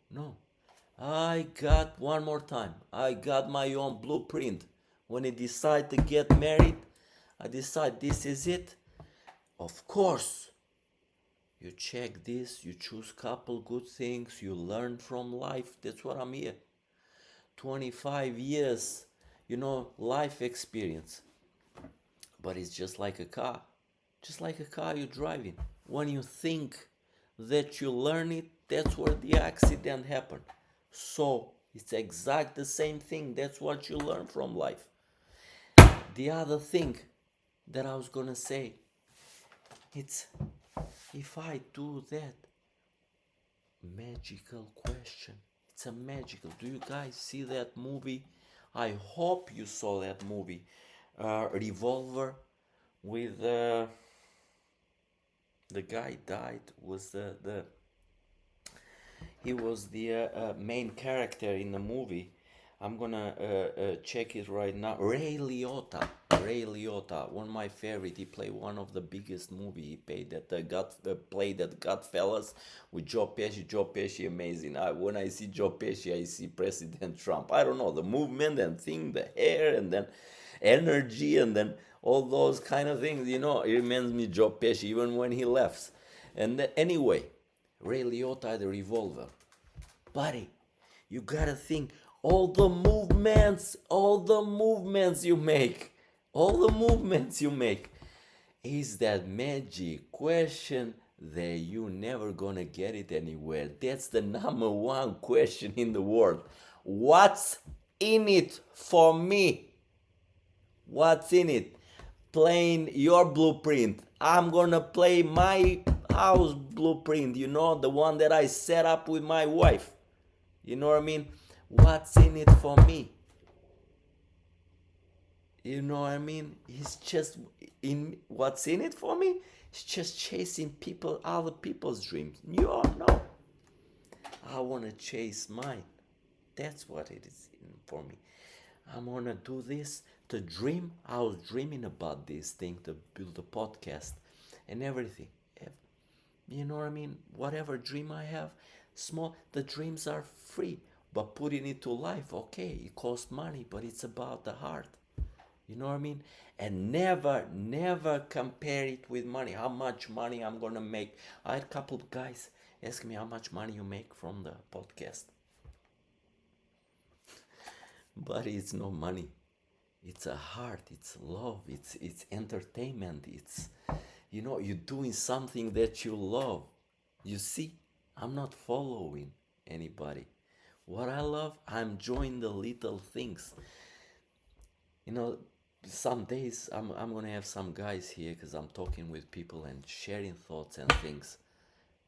I got one more time. I got my own blueprint. When I decide to get married, I decide this is it. Of course, you check this, you choose couple good things, you learn from life. That's what I'm here. 25 years, life experience. But it's just like a car. Just like a car you're driving. When you think that you learn it, that's where the accident happened. So it's exact the same thing. That's what you learn from life. The other thing that I was gonna say, it's if I do that magical question. It's a magical. Do you guys see that movie? I hope you saw that movie. Revolver with the guy died was the he was the main character in the movie. I'm gonna check it right now. Ray Liotta. Ray Liotta, one of my favorite. He played one of the biggest movie. He played at played at Godfellas with Joe Pesci. Joe Pesci, amazing. When I see Joe Pesci, I see President Trump. I don't know, the movement and thing, the hair, and then energy, and then all those kind of things. It reminds me Joe Pesci even when he laughs. And anyway, Ray Liotta, the revolver. Buddy, you gotta think all the movements you make, is that magic question that you never gonna get it anywhere. That's the number one question in the world. What's in it for me? What's in it? Playing your blueprint. I'm gonna play my house blueprint, the one that I set up with my wife. You know what I mean? What's in it for me? You know what I mean? It's just what's in it for me? It's just chasing other people's dreams. No. I wanna chase mine. That's what it is for me. I'm gonna do this to dream. I was dreaming about this thing to build a podcast and everything. You know what I mean? Whatever dream I have, small, the dreams are free. But putting it to life, okay, it costs money, but it's about the heart. You know what I mean? And never compare it with money. How much money I'm gonna make. I had a couple of guys ask me how much money you make from the podcast. But it's no money. It's a heart, it's love, it's entertainment, it's you're doing something that you love. You see, I'm not following anybody. What I love, I'm enjoying the little things. Some days I'm gonna have some guys here because I'm talking with people and sharing thoughts and things.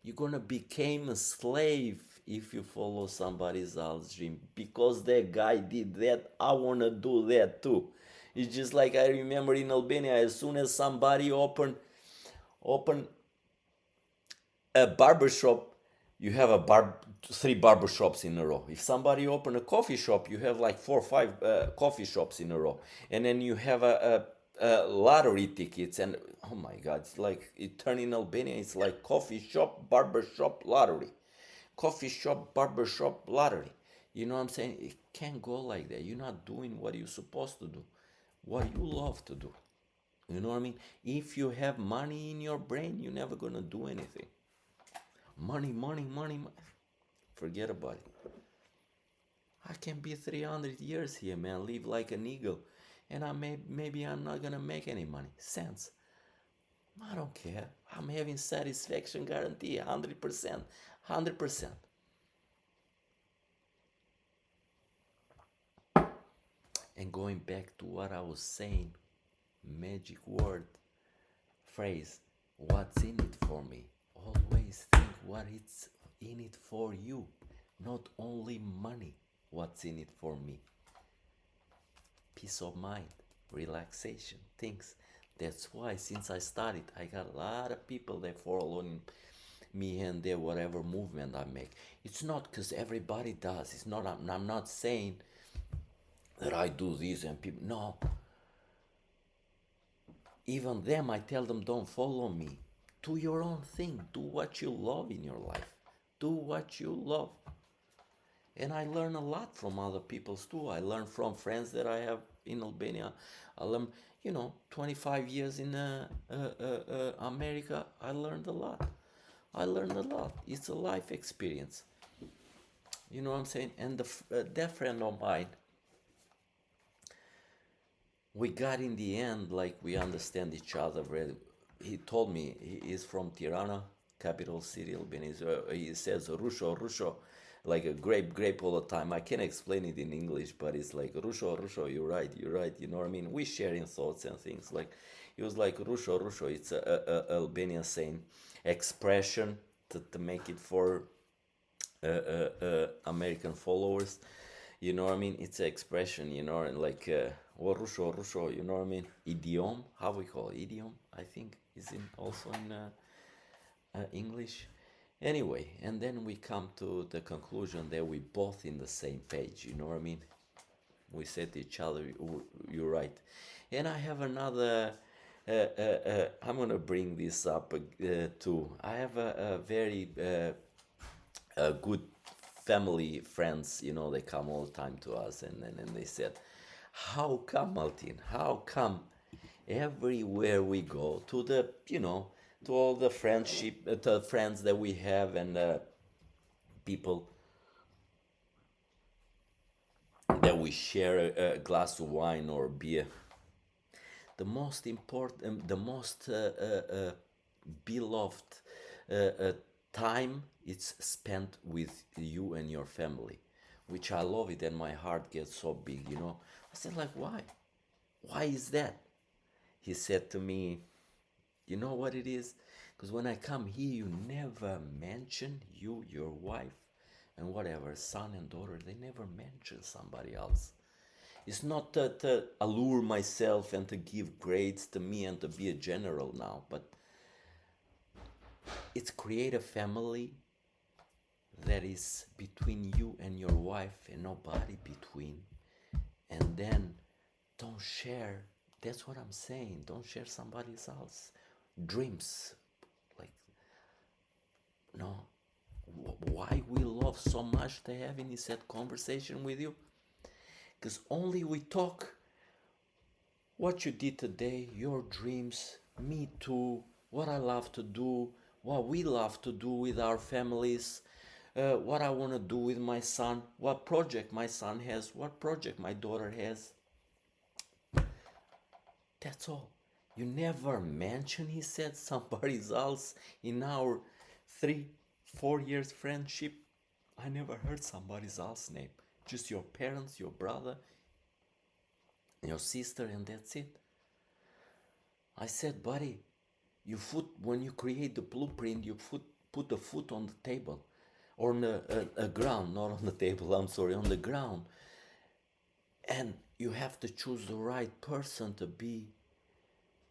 You're gonna become a slave if you follow somebody else's dream. Because that guy did that, I wanna do that too. It's just like I remember in Albania, as soon as somebody open a barbershop, you have three barbershops in a row. If somebody open a coffee shop, you have like 4 or 5 coffee shops in a row. And then you have a lottery tickets, and oh my god, it's like it turned in Albania, it's like coffee shop, barbershop, lottery. Coffee shop, barbershop, lottery. You know what I'm saying? It can't go like that. You're not doing what you're supposed to do, what you love to do. You know what I mean? If you have money in your brain, you're never gonna do anything. Money. Forget about it. I can be 300 years here, man. Live like an eagle, and maybe I'm not gonna make any money. Cents. I don't care. I'm having satisfaction guarantee, 100%. 100%. And going back to what I was saying, magic word, phrase, what's in it for me? Always think what it's in it for you, not only money. What's in it for me? Peace of mind, relaxation, things. That's why since I started, I got a lot of people that follow me and their whatever movement I make. It's not because everybody does. It's not. I'm not saying that I do this and people. No. Even them, I tell them, don't follow me. Do your own thing. Do what you love in your life. Do what you love. And I learn a lot from other people's too. I learn from friends that I have in Albania. I learn, 25 years in America. I learned a lot. It's a life experience. You know what I'm saying? And that friend of mine, we got in the end like we understand each other very. He told me he is from Tirana, capital city Albania. He says rusho, like a grape all the time. I can't explain it in English, but it's like rusho, you're right, you know what I mean? We sharing thoughts and things. Like he was like rusho, it's a Albanian saying, expression to make it for American followers. You know what I mean? It's an expression, you know, and like rusho, you know what I mean? Idiom, how we call it? Idiom, I think, is in also in English. Anyway, and then we come to the conclusion that we both in the same page. You know what I mean? We said to each other, "You're right." And I have another. I'm gonna bring this up too. I have a very good family friends, you know, they come all the time to us, and they said, how come, Martin, how come everywhere we go to the, you know, to all the friendship, to friends that we have, and people that we share a glass of wine or beer, the most important, the most beloved uh, uh, time it's spent with you and your family, which I love it, and my heart gets so big, you know. I said, like, why? Why is that? He said to me, you know what it is? Because when I come here, you never mention you, your wife, and whatever, son and daughter, they never mention somebody else. It's not to allure myself and to give grades to me and to be a general now, but it's create a family that is between you and your wife and nobody between. And then don't share, that's what I'm saying, don't share somebody else's dreams. Like, no, why we love so much to have in that conversation with you? Because only we talk what you did today, your dreams, me too, what I love to do, what we love to do with our families, what I want to do with my son, what project my son has, what project my daughter has. That's all. You never mention, he said, somebody else in our 3-4 years friendship. I never heard somebody else's name. Just your parents, your brother, your sister, and that's it. I said, buddy, when you create the blueprint, you put the foot on the table, or on the ground, not on the table, I'm sorry, on the ground. And you have to choose the right person to be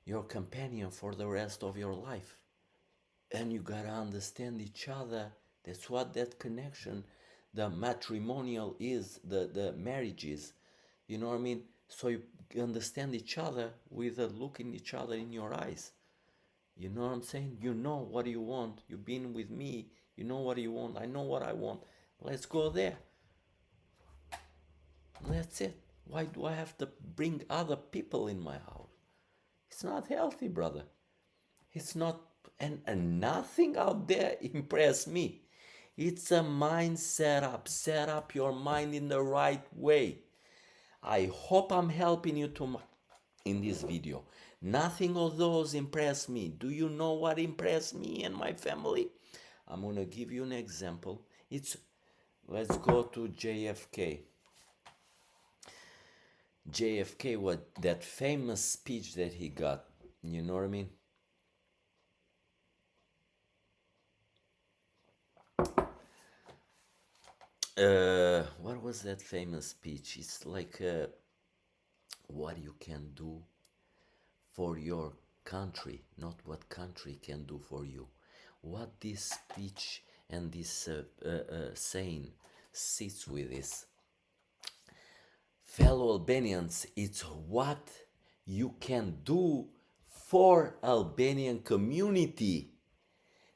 your companion for the rest of your life. And you gotta understand each other. That's what that connection, the matrimonial is, the marriage is. You know what I mean? So you understand each other with a look in each other in your eyes. You know what I'm saying? You know what you want. You've been with me. You know what you want. I know what I want. Let's go there. That's it. Why do I have to bring other people in my house? It's not healthy, brother. It's not, and nothing out there impress me. It's a mind setup. Set up your mind in the right way. I hope I'm helping you in this video. Nothing of those impress me. Do you know what impressed me and my family? I'm gonna give you an example. Let's go to JFK. JFK, what that famous speech that he got, you know what I mean? What was that famous speech? It's like what you can do for your country, not what country can do for you. What this speech and this saying sits with is, fellow Albanians, it's what you can do for Albanian community,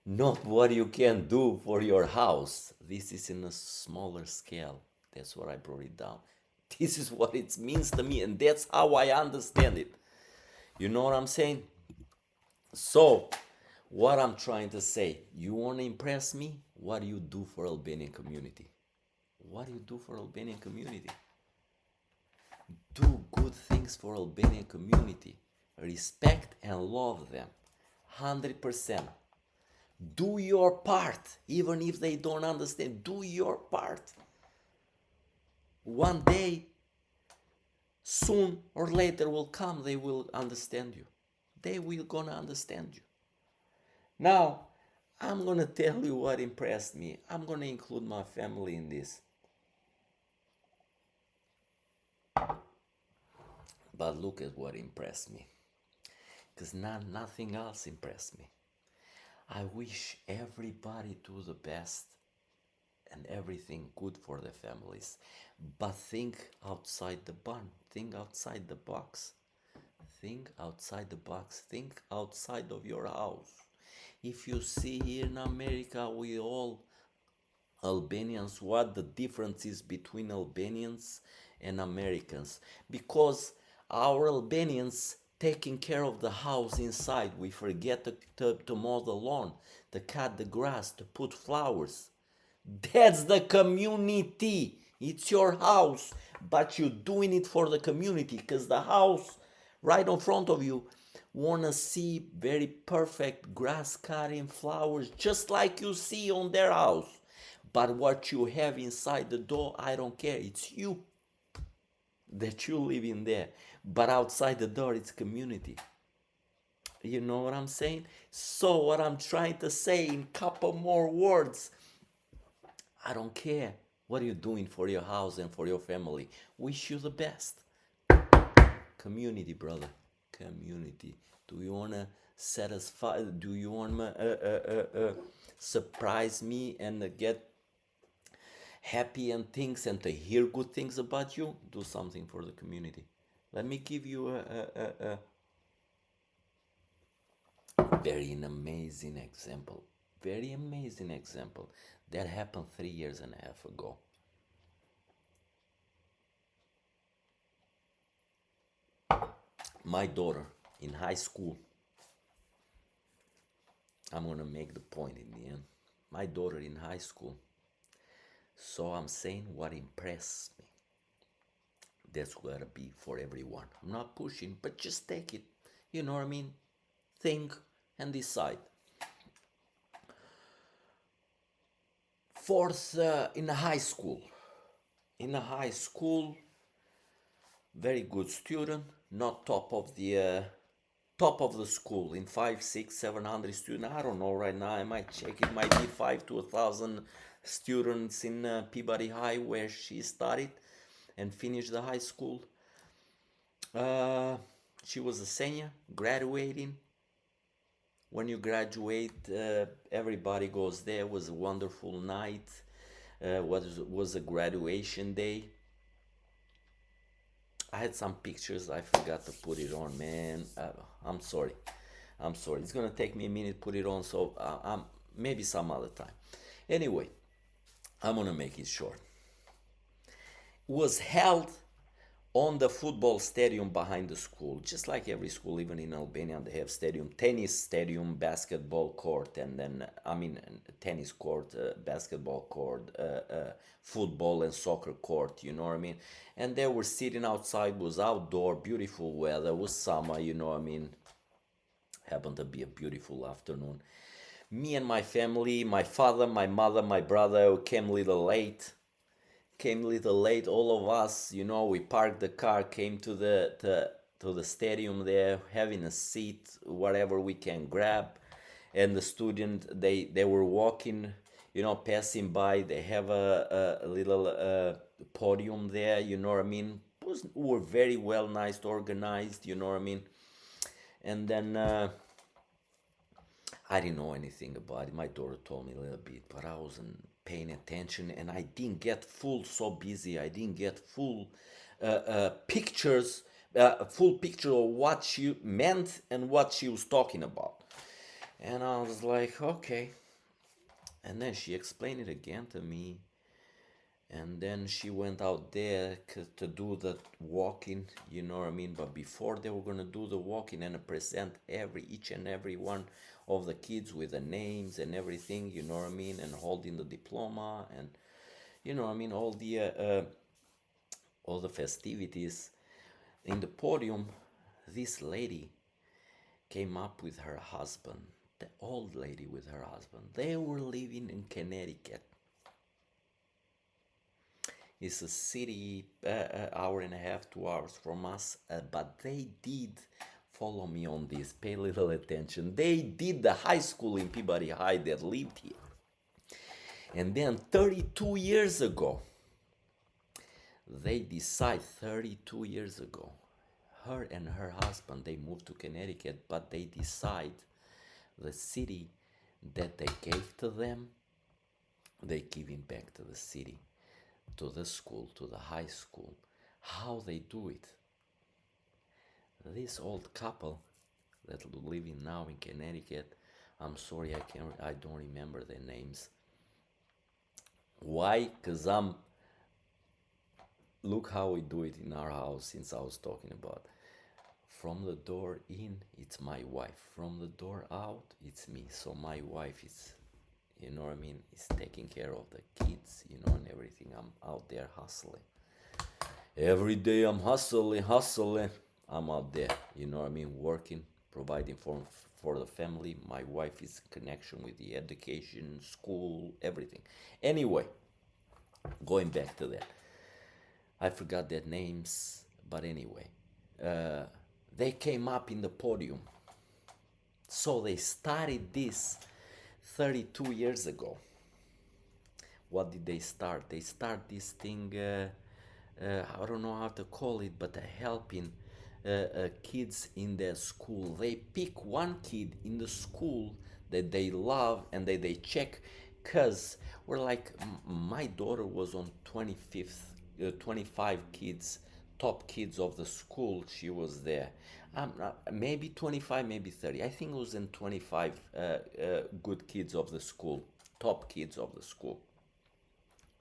not what you can do for your house. This is in a smaller scale. That's what I brought it down. This is what it means to me, and that's how I understand it. You know what I'm saying? So, what I'm trying to say, you want to impress me? What do you do for Albanian community? What do you do for Albanian community? Do good things for Albanian community. Respect and love them. 100%. Do your part, even if they don't understand. Do your part. One day, soon or later will come, they will understand you. They will gonna understand you. Now, I'm gonna tell you what impressed me. I'm gonna include my family in this. But look at what impressed me. Because nothing else impressed me. I wish everybody do the best and everything good for their families. But think outside the bun. Think outside the box. Think outside the box. Think outside of your house. If you see here in America, we all Albanians, what the difference is between Albanians and Americans. Because our Albanians taking care of the house inside. We forget to mow the lawn, to cut the grass, to put flowers. That's the community. It's your house, but you're doing it for the community because the house right in front of you wanna see very perfect grass cutting, flowers, just like you see on their house. But what you have inside the door, I don't care. It's you that you live in there. But outside the door, it's community. You know what I'm saying? So what I'm trying to say in couple more words, I don't care what are you doing for your house and for your family. Wish you the best. Community, brother. Community. Do you wanna satisfy? Do you wanna surprise me and get happy and things and to hear good things about you? Do something for the community. Let me give you a very amazing example. Very amazing example that happened 3 years and a half ago. My daughter in high school, I'm gonna make the point in the end. My daughter in high school, so I'm saying what impressed me. That's gotta be for everyone. I'm not pushing, but just take it. You know what I mean? Think and decide. Fourth, in high school. In a high school, very good student, not top of the school in 5, 6, 700 students. I don't know right now. I might check. It might be 5 to 1,000 students in Peabody High where she studied and finished the high school. She was a senior, graduating. When you graduate, everybody goes there. It was a wonderful night. Was a graduation day. I had some pictures. I forgot to put it on, man. I'm sorry. I'm sorry. It's gonna take me a minute to put it on, so maybe some other time. Anyway, I'm gonna make it short. Was held on the football stadium behind the school, just like every school, even in Albania, they have stadium, tennis stadium, basketball court, and then tennis court, basketball court, football and soccer court. You know what I mean? And they were sitting outside. Was outdoor, beautiful weather. Was summer. You know what I mean? Happened to be a beautiful afternoon. Me and my family, my father, my mother, my brother came a little late. All of us, you know, we parked the car, came to the stadium there, having a seat, whatever we can grab. And the student, they were walking, you know, passing by. They have a little podium there, you know what I mean? Were very well, nice, organized, you know what I mean? And then I didn't know anything about it. My daughter told me a little bit, but I wasn't paying attention, and I didn't get so busy. I didn't get full pictures, full picture of what she meant and what she was talking about. And I was like, okay. And then she explained it again to me. And then she went out there to do the walking, you know what I mean? But before they were gonna do the walking and present each and every one of the kids with the names and everything, you know what I mean? And holding the diploma and, all the festivities. In the podium, this lady came up with her husband, the old lady with her husband. They were living in Connecticut. It's a city, hour and a half, 2 hours from us, but they did follow me on this, pay little attention. They did the high school in Peabody High that lived here. And then 32 years ago, they decide 32 years ago, her and her husband, they moved to Connecticut, but they decide the city that they gave to them, they giving back to the city, to the school, to the high school. How they do it? This old couple that living now in Connecticut, I'm sorry, I don't remember their names. Why? Because look how we do it in our house, since I was talking about. From the door in, it's my wife. From the door out, it's me. So my wife is, is taking care of the kids, and everything. I'm out there hustling. Every day I'm hustling. I'm out there, working, providing for the family. My wife is in connection with the education, school, everything. Anyway, going back to that. I forgot their names, but anyway. They came up in the podium. So they started this 32 years ago. What did they start? They start this thing, I don't know how to call it, but helping kids in their school. They pick one kid in the school that they love and they check, because we're like, my daughter was on 25 kids, top kids of the school. She was there. Maybe 25, maybe 30. I think it was in 25 good kids of the school, top kids of the school.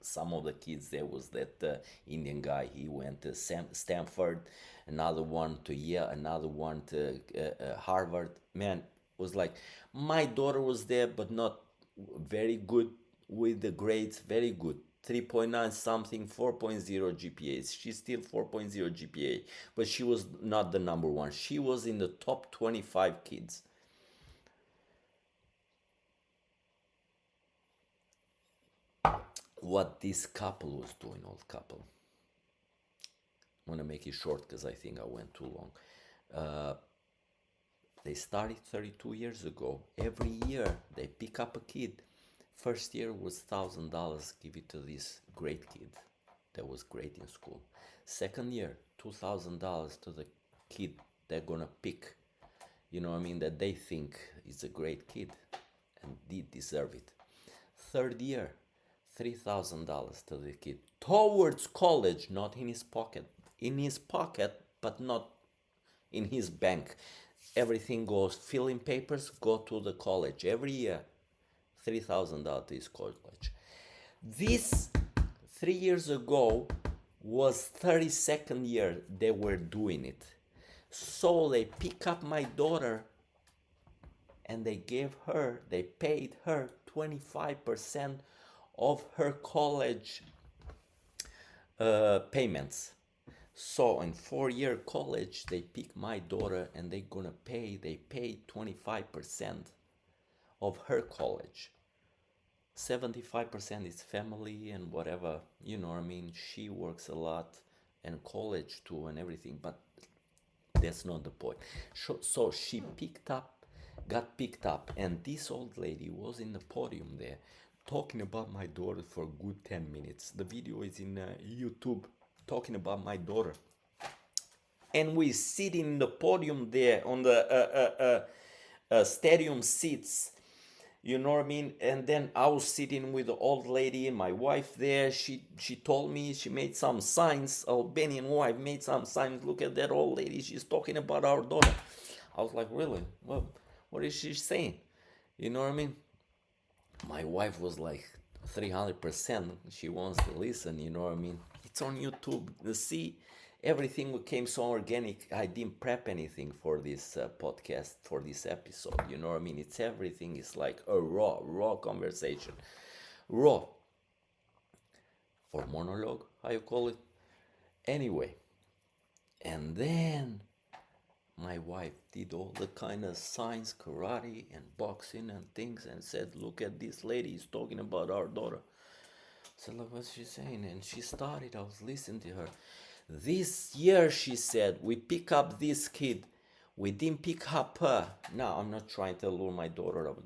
Some of the kids, there was that Indian guy, he went to Stanford, another one to Yale, another one to Harvard. Man, was like, my daughter was there, but not very good with the grades, very good. 3.9 something, 4.0 GPAs. She's still 4.0 GPA, but she was not the number one. She was in the top 25 kids. What this couple was doing, old couple. I'm gonna make it short because I think I went too long. They started 32 years ago. Every year they pick up a kid. First year was $1,000, give it to this great kid that was great in school. Second year, $2,000 to the kid they're gonna pick, that they think is a great kid and did deserve it. Third year, $3,000 to the kid towards college, not in his pocket. In his pocket, but not in his bank. Everything goes, filling papers, go to the college every year. $3,000 to his college. This 3 years ago was 32nd year they were doing it. So they pick up my daughter and they paid her 25% of her college payments. So in 4-year college, they pick my daughter and they paid 25% of her college. 75% is family and whatever, she works a lot and college too and everything, but that's not the point. So she got picked up, and this old lady was in the podium there talking about my daughter for a good 10 minutes. The video is in YouTube, talking about my daughter. And we sitting in the podium there on the stadium seats, and then I was sitting with the old lady and my wife there. She told me, she made some signs. Albanian wife made some signs. Look at that old lady, she's talking about our daughter. I was like, really? Well, what is she saying? My wife was like 300%. She wants to listen, It's on YouTube. See, everything came so organic. I didn't prep anything for this podcast, for this episode. It's everything is like a raw conversation. Raw. or monologue, how you call it. Anyway, and then my wife did all the kind of signs, karate and boxing and things, and said, "Look at this lady is talking about our daughter." So look what she's saying, and she started. I was listening to her. This year, she said, we pick up this kid. We didn't pick up her. Now, I'm not trying to lure my daughter up.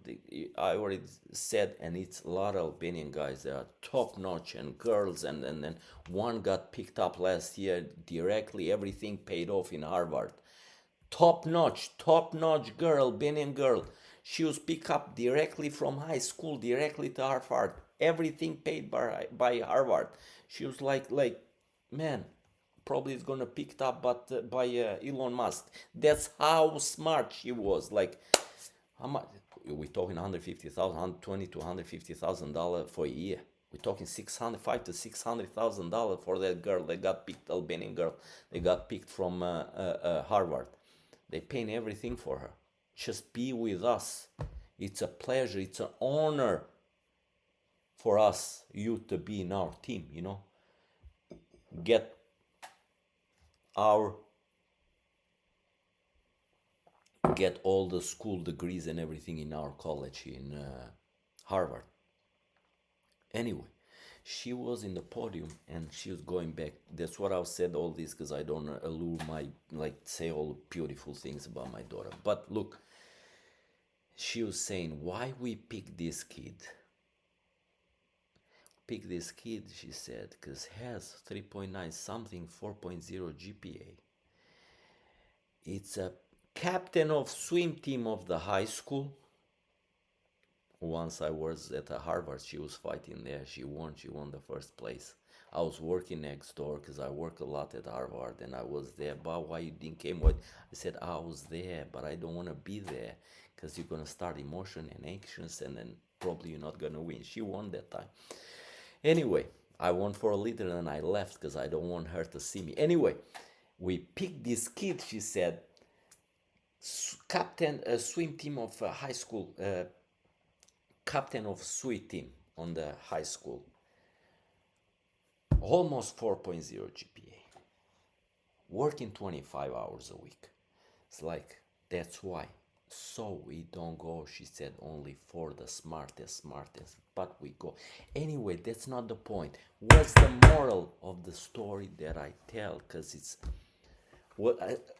I already said, and it's a lot of Albanian guys that are top notch, and girls, and then one got picked up last year directly, everything paid off in Harvard. Top notch girl, Albanian girl. She was picked up directly from high school, directly to Harvard. Everything paid by Harvard. She was like, man, probably is gonna picked up, but by Elon Musk. That's how smart she was. Like, how much? We're talking 150,000, 120 to 150,000 dollars for a year. We're talking 605 to 600,000 dollars for that girl that got picked, Albanian girl. They got picked from Harvard. They paying everything for her. Just be with us. It's a pleasure. It's an honor for us, you, to be in our team. Get our get all the school degrees and everything in our college in Harvard. Anyway, she was in the podium and she was going back. That's what I said all this, because I don't allure say all beautiful things about my daughter. But look, she was saying why we pick this kid. Pick this kid, she said, because has 3.9 something, 4.0 GPA. It's a captain of swim team of the high school. Once I was at Harvard, she was fighting there. She won the first place. I was working next door because I work a lot at Harvard, and I was there. But why you didn't came? What? I said I was there, but I don't want to be there because you're gonna start emotion and anxious, and then probably you're not gonna win. She won that time. Anyway, I won for a little and I left because I don't want her to see me. Anyway, we picked this kid, she said, captain swim team of high school, captain of swim team on the high school, almost 4.0 GPA, working 25 hours a week. It's like, that's why. So we don't go, she said, only for the smartest, but we go. Anyway, that's not the point. What's the moral of the story that I tell? Because it's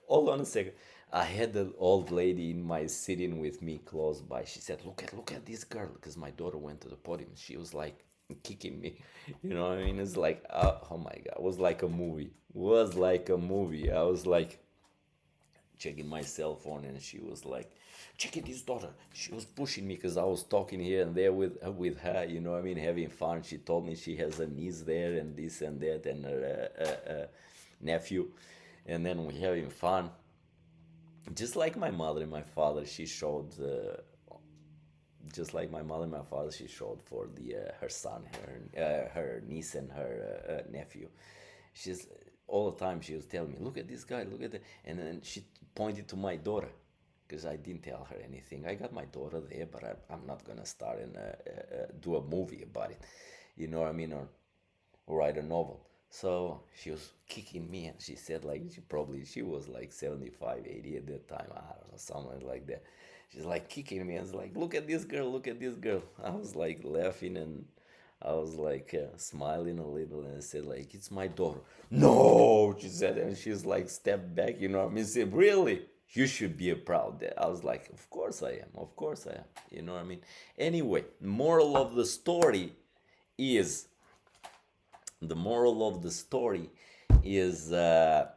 hold on a second. I had an old lady in my sitting with me close by. She said, look at this girl, because my daughter went to the podium. She was like kicking me. You know what I mean? It's like, oh my God, it was like a movie. I was like checking my cell phone, and she was like, checking his daughter. She was pushing me because I was talking here and there with her, you know what I mean, having fun. She told me she has a niece there and this and that, and her nephew, and then we having fun. Just like my mother and my father, she showed just like my mother and my father, she showed for the her son, her niece, and her nephew. She's all the time she was telling me, look at this guy, look at that, and then she pointed to my daughter, because I didn't tell her anything. I got my daughter there, but I'm not gonna start and do a movie about it, you know what I mean, or write a novel. So she was kicking me, and she said like she was like 75, 80 at that time. I don't know, something like that. She's like kicking me, and was like, look at this girl, look at this girl. I was like laughing, and I was like smiling a little, and I said like, it's my daughter. No, she said, and she's like stepped back, you know what I mean? Said, really? You should be proud that. I was like, of course I am, of course I am. You know what I mean? Anyway, moral of the story is the moral of the story is that's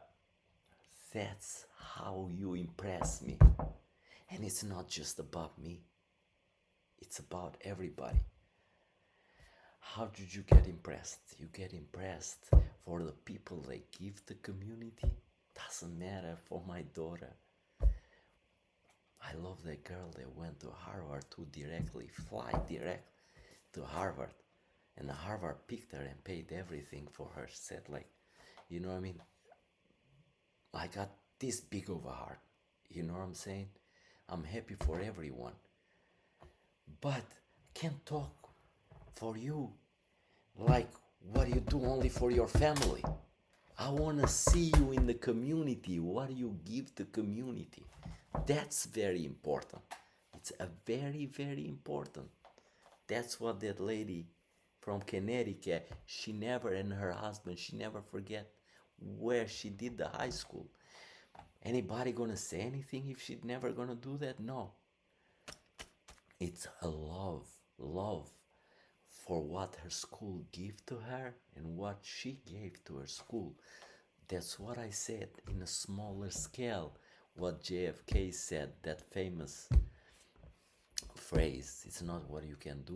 how you impress me. And it's not just about me, it's about everybody. How did you get impressed? You get impressed for the people they give the community. Doesn't matter for my daughter. I love that girl that went to Harvard to fly direct to Harvard. And Harvard picked her and paid everything for her. Said like, you know what I mean? I got this big of a heart. You know what I'm saying? I'm happy for everyone. But I can't talk for you like what do you do only for your family? I want to see you in the community. What do you give the community? That's very important. It's a very, very important. That's what that lady from Connecticut, she never, and her husband, she never forget where she did the high school. Anybody gonna say anything if she's never gonna do that? No. It's a love for what her school gave to her and what she gave to her school. That's what I said in a smaller scale. What JFK said, that famous phrase, it's not what your country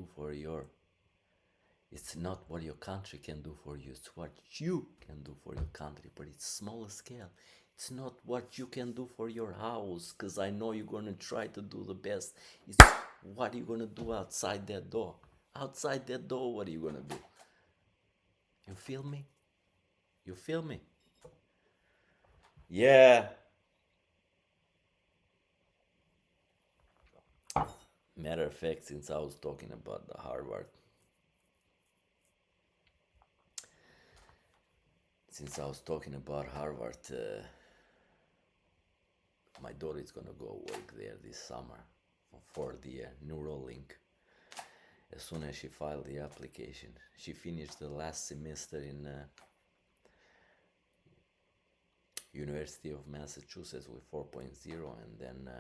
can do for you, it's what you can do for your country, but it's smaller scale. It's not what you can do for your house, because I know you're going to try to do the best. It's what you're going to do outside that door. Outside that door, what are you going to do? You feel me? You feel me? Yeah. Matter of fact, since I was talking about the Harvard, my daughter is gonna go work there this summer for the Neuralink. As soon as she filed the application, she finished the last semester in University of Massachusetts with 4.0, and then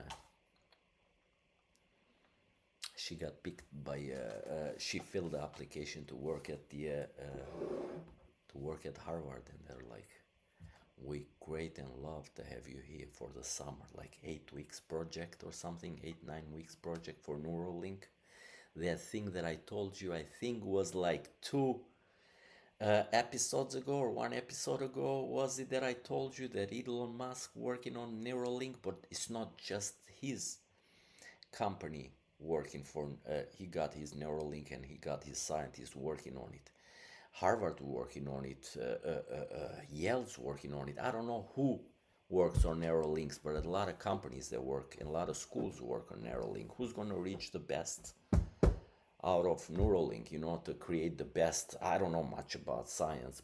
she got picked by. She filled the application to work at Harvard, and they're like, "We great and love to have you here for the summer, like 8 weeks project or something, 8-9 weeks project for Neuralink." That thing that I told you, I think was like two episodes ago or one episode ago, was it, that I told you that Elon Musk working on Neuralink, but it's not just his company working for. He got his Neuralink and he got his scientists working on it. Harvard working on it, Yale's working on it. I don't know who works on Neuralinks, but a lot of companies that work and a lot of schools work on Neuralink. Who's going to reach the best out of Neuralink, to create the best? I don't know much about science,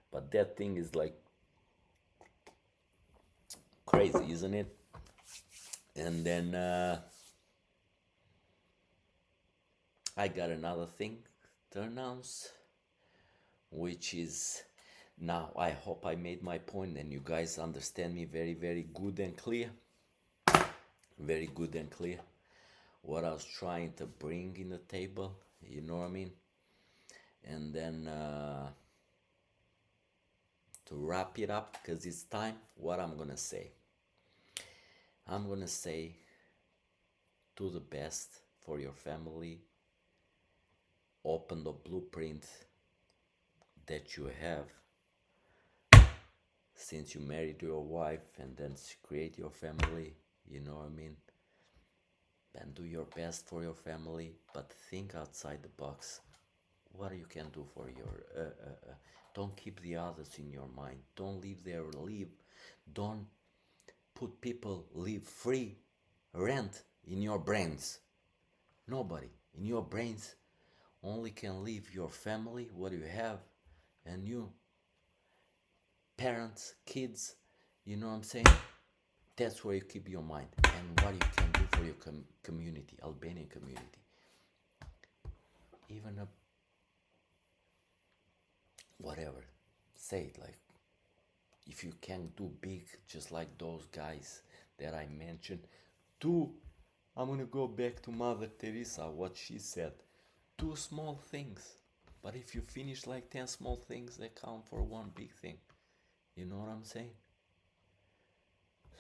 but that thing is like crazy, isn't it? And then I got another thing to announce, which is, now I hope I made my point and you guys understand me very, very good and clear. Very good and clear. What I was trying to bring in the table, you know what I mean? And then to wrap it up, because it's time, what I'm gonna say. I'm gonna say, do the best for your family. Open the blueprint that you have since you married your wife, and then create your family, you know what I mean? And do your best for your family, but think outside the box. What you can do for your don't keep the others in your mind. Don't don't put people live free rent in your brains. Nobody in your brains. Only can live your family, what you have, and you, parents, kids, you know what I'm saying? That's where you keep your mind, and what you can do for your community, Albanian community. Even a whatever, say it, like, if you can do big, just like those guys that I mentioned, do. I'm gonna go back to Mother Teresa, what she said. Do small things, but if you finish like 10 small things, they count for one big thing. You know what I'm saying?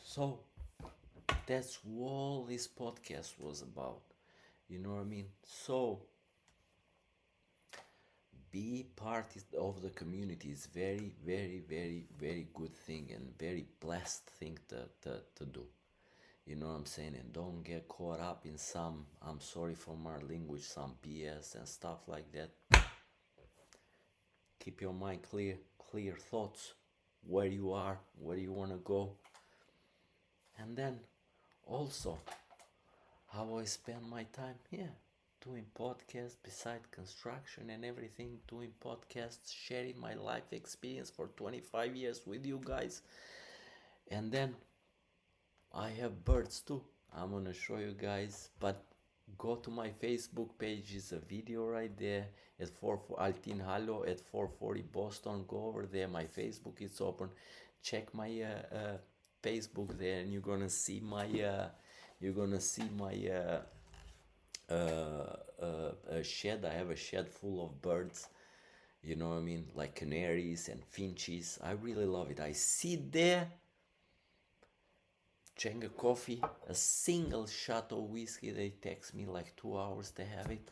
So that's all this podcast was about. You know what I mean? So be part of the community is very, very, very, very good thing and very blessed thing to do. You know what I'm saying? And don't get caught up in some, I'm sorry for my language, some BS and stuff like that. Keep your mind clear thoughts, where you are, where you want to go. And then also, how I spend my time? Yeah, doing podcasts beside construction and everything, doing podcasts, sharing my life experience for 25 years with you guys. And then I have birds too. I'm gonna show you guys, but go to my Facebook page. Is a video right there at 4 Altin Hallo at 440 Boston. Go over there. My Facebook is open. Check my Facebook there, and you're gonna see my shed. I have a shed full of birds. You know what I mean, like canaries and finches. I really love it. I sit there, drink a coffee, a single shot of whiskey. They takes me like 2 hours to have it.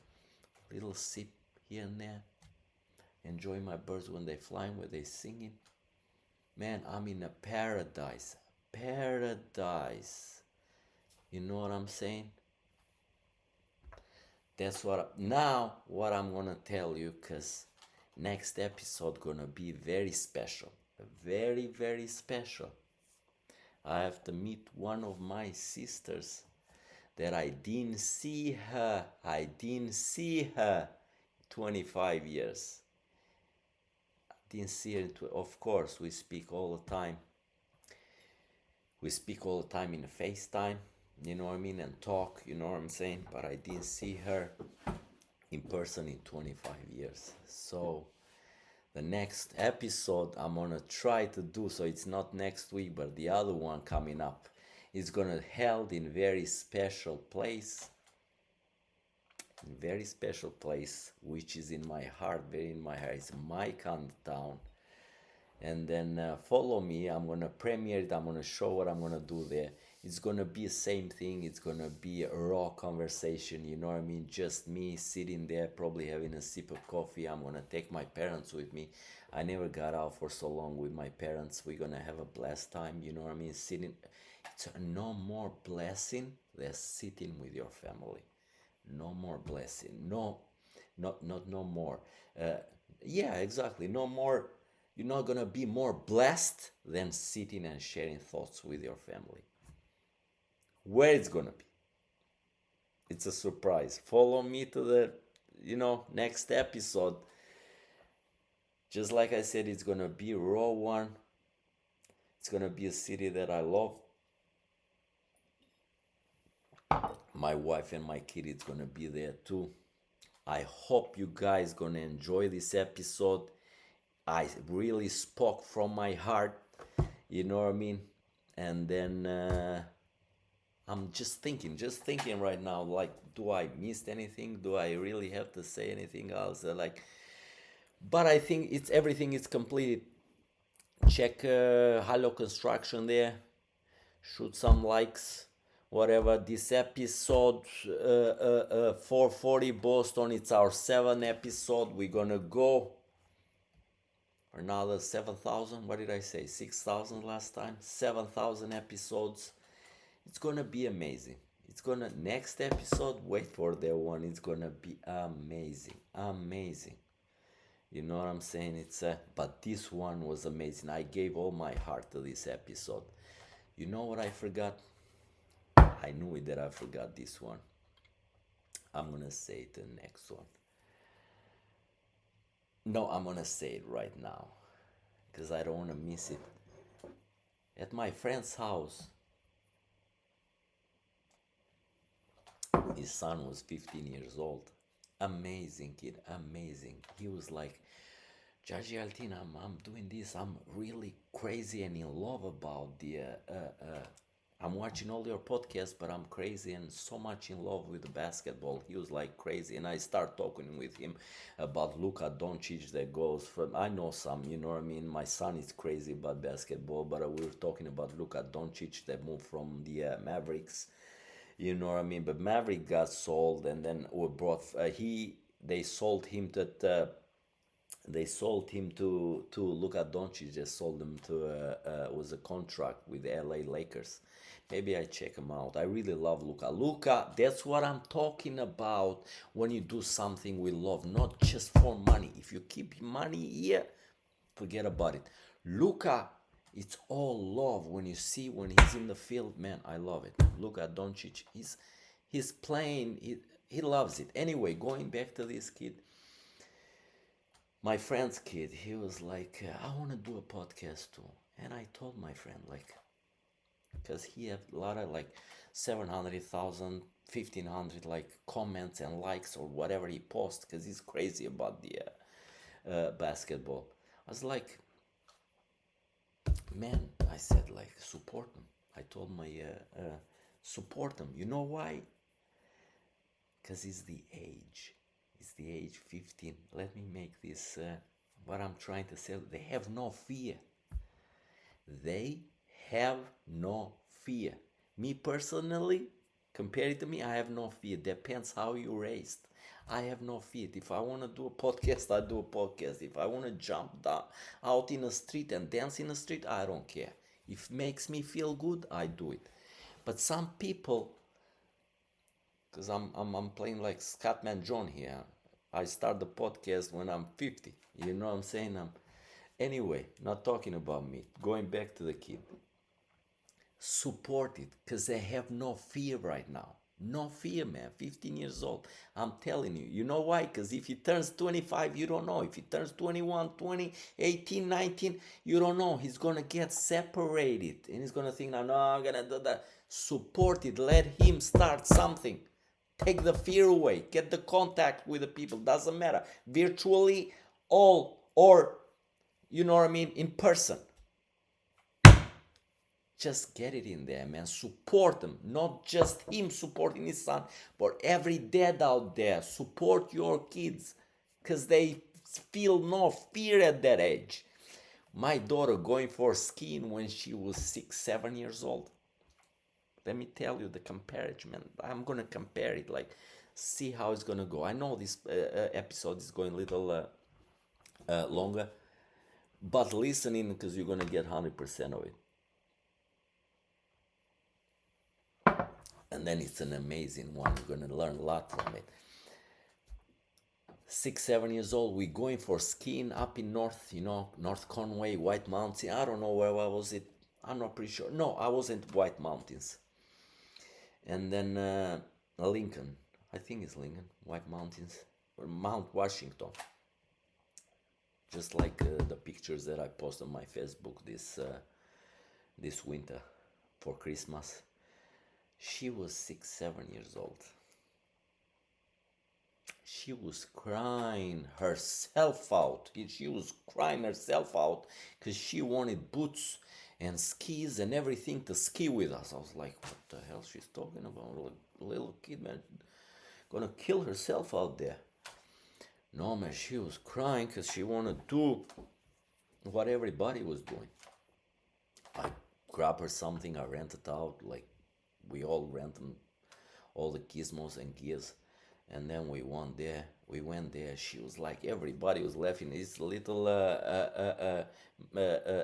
Little sip here and there. Enjoy my birds when they flying, when they singing. Man, I'm in a paradise. Paradise. You know what I'm saying? That's what I'm gonna tell you, cause next episode gonna be very special. Very, very special. I have to meet one of my sisters that I didn't see her 25 years. I didn't see her. Of course, we speak all the time. We speak all the time in FaceTime, you know what I mean, and talk, you know what I'm saying? But I didn't see her in person in 25 years. So the next episode I'm gonna try to do, so it's not next week, but the other one coming up is gonna held in very special place, which is in my heart, very in my heart. It's my town. And then follow me. I'm gonna premiere it. I'm gonna show what I'm gonna do there. It's gonna be the same thing. It's gonna be a raw conversation, you know what I mean? Just me sitting there, probably having a sip of coffee. I'm gonna take my parents with me. I never got out for so long with my parents. We're gonna have a blessed time, you know what I mean? Sitting. It's no more blessing than sitting with your family. No more blessing. No more. Yeah, exactly. No more. You're not gonna be more blessed than sitting and sharing thoughts with your family. Where it's gonna be, it's a surprise. Follow me to the next episode. Just like I said, it's gonna be a raw one. It's gonna be a city that I love. My wife and my kid is gonna be there too. I hope you guys gonna enjoy this episode. I really spoke from my heart, you know what I mean? And then I'm just thinking right now, like, do I missed anything? Do I really have to say anything else? But I think everything is completed. Check Hello Construction there. Shoot some likes, whatever. This episode 440 Boston. It's our 7th episode. We're gonna go another 7,000. What did I say? 6,000 last time. 7,000 episodes. It's gonna be amazing. Next episode, wait for that one. It's gonna be amazing. You know what I'm saying? But this one was amazing. I gave all my heart to this episode. You know what I forgot? I knew it that I forgot this one. I'm gonna say it the next one. No, I'm gonna say it right now, because I don't want to miss it. At my friend's house, his son was 15 years old. Amazing kid, amazing. He was like, Judge Altin, I'm doing this. I'm really crazy and in love about I'm watching all your podcasts, but I'm crazy and so much in love with basketball. He was like crazy, and I start talking with him about Luka Doncic that goes from. I know some, you know what I mean. My son is crazy about basketball, but we were talking about Luka Doncic that moved from the Mavericks, you know what I mean. But Maverick got sold, and then we brought they sold him to. They sold him to Luka Doncic. They sold him to was a contract with the LA Lakers. Maybe I check him out. I really love Luka. Luka, that's what I'm talking about when you do something with love, not just for money. If you keep money here, forget about it. Luka, it's all love. When you see when he's in the field, man, I love it. Luka Doncic, he's playing. He loves it. Anyway, going back to this kid, my friend's kid, he was like, I want to do a podcast too. And I told my friend, like, because he had a lot of like 700,000, 1,500 like comments and likes or whatever he posts, because he's crazy about the basketball. I was like, man, I said, like, support him. I told my, support him. You know why? Because it's the age. It's the age 15. Let me make this, what I'm trying to say. They have no fear. They have no fear. Me personally, compared to me, I have no fear. Depends how you raised. I have no fear. If I want to do a podcast, I do a podcast. If I want to jump down, out in the street and dance in the street, I don't care. If it makes me feel good, I do it. But some people, because I'm playing like Scatman John here. I start the podcast when I'm 50. You know what I'm saying? Anyway, not talking about me. Going back to the kid. Support it, because they have no fear right now. No fear, man. 15 years old. I'm telling you. You know why? Because if he turns 25, you don't know. If he turns 21, 20, 18, 19, you don't know. He's going to get separated. And he's going to think, no, I'm going to do that. Support it. Let him start something. Take the fear away. Get the contact with the people. Doesn't matter. Virtually, all, or, you know what I mean, in person. Just get it in there, man. Support them. Not just him supporting his son, but every dad out there. Support your kids, because they feel no fear at that age. My daughter going for skiing when she was 6, 7 years old. Let me tell you the comparison. I'm going to compare it, like, see how it's going to go. I know this episode is going a little longer, but listening, because you're going to get 100% of it. And then it's an amazing one. You're going to learn a lot from it. 6, 7 years old, we're going for skiing up in North, North Conway, White Mountains. I don't know where was it. I'm not pretty sure. No, I wasn't White Mountains. And then Lincoln. I think it's Lincoln, White Mountains, or Mount Washington. Just like the pictures that I posted on my Facebook this winter for Christmas. She was 6, 7 years old. She was crying herself out. She was crying herself out because she wanted boots and skis and everything to ski with us. I was like, what the hell she's talking about? A little kid, man, gonna kill herself out there. No, man, she was crying because she wanted to do what everybody was doing. I grabbed her something, I rented out, like, we all rent them, all the gizmos and gears, and then we went there. She was like, everybody was laughing. This little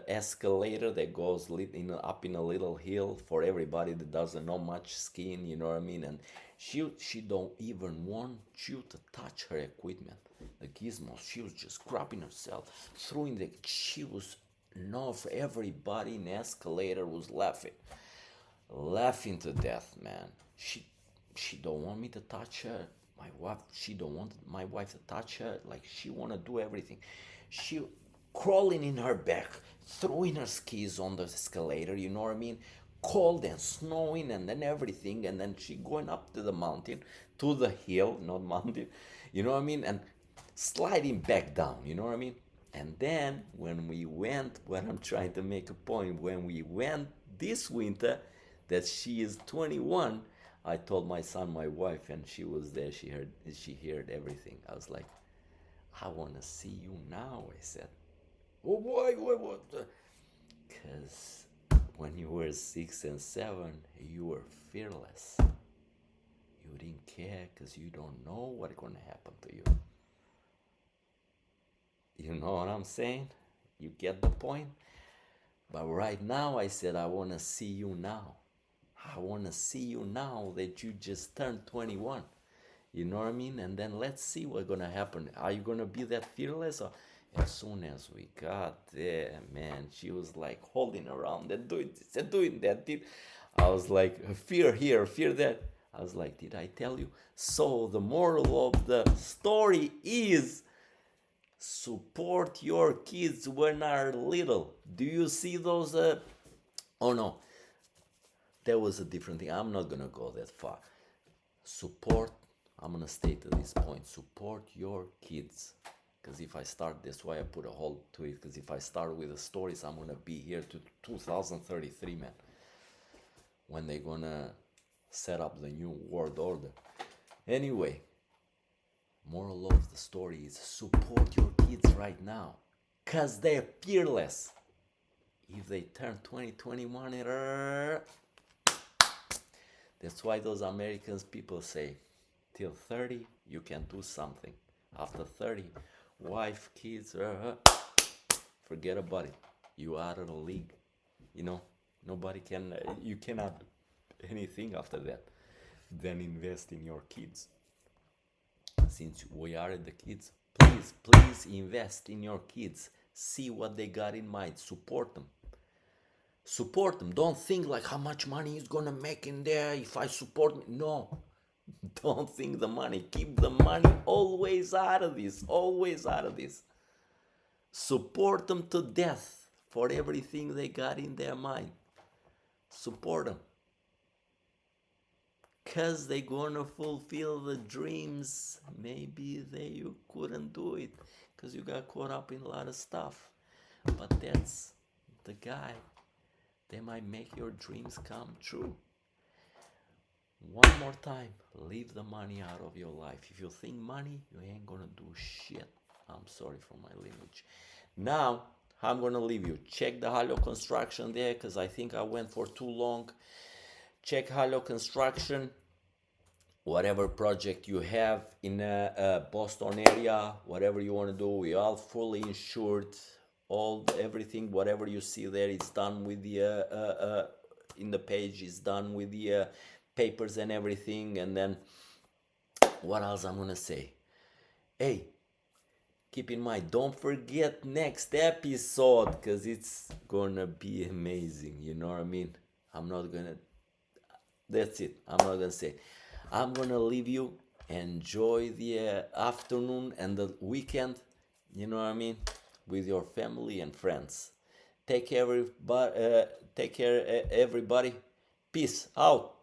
escalator that goes up in a little hill for everybody that doesn't know much skiing, you know what I mean? And she don't even want you to touch her equipment, the gizmos. She was just grabbing herself, throwing she was, no, for everybody in the escalator was laughing to death, man. She don't want me to touch her. My wife, she don't want my wife to touch her. Like, she want to do everything. She crawling in her back, throwing her skis on the escalator, you know what I mean? Cold and snowing and then everything. And then she going up to the mountain, to the hill, not mountain, you know what I mean? And sliding back down, you know what I mean? And then when we went, what I'm trying to make a point, when we went this winter, that she is 21, I told my son, my wife, and she was there. She heard everything. I was like, I want to see you now. I said, oh boy, what? Because when you were 6 and 7, you were fearless. You didn't care because you don't know what's going to happen to you. You know what I'm saying? You get the point? But right now, I said, I want to see you now. I want to see you now that you just turned 21. You know what I mean? And then let's see what's going to happen. Are you going to be that fearless? Or as soon as we got there, man, she was like holding around and doing this and doing that. I was like, fear here, fear there. I was like, did I tell you? So the moral of the story is support your kids when are little. Do you see those? Oh no, that was a different thing. I'm not gonna go that far. Support. I'm gonna stay to this point. Support your kids. Because if I start, that's why I put a hold to it. Because if I start with the stories, I'm gonna be here to 2033, man. When they're gonna set up the new world order. Anyway, moral of the story is support your kids right now. Because they're fearless. If they turn 2021, that's why those Americans people say, till 30, you can do something. After 30, wife, kids, forget about it. You out of the league. You know, nobody can, you cannot do anything after that. Then invest in your kids. Since we are the kids, please invest in your kids. See what they got in mind. Support them. Support them. Don't think like how much money is gonna make in there if I support me. No. Don't think the money. Keep the money always out of this. Always out of this. Support them to death for everything they got in their mind. Support them. Because they're gonna fulfill the dreams. Maybe you couldn't do it because you got caught up in a lot of stuff. But that's the guy. They might make your dreams come true. One more time, leave the money out of your life. If you think money, you ain't gonna do shit. I'm sorry for my language. Now, I'm gonna leave you. Check the Halo Construction there, because I think I went for too long. Check Halo Construction. Whatever project you have in Boston area, whatever you want to do, we all fully insured. Everything, whatever you see there, it's done with the in the page. It's done with the papers and everything. And then what else I'm gonna say? Hey, keep in mind, don't forget next episode, because it's gonna be amazing. You know what I mean? That's it. I'm not gonna say. I'm gonna leave you. Enjoy the afternoon and the weekend. You know what I mean? With your family and friends. Take care, everybody. Peace out.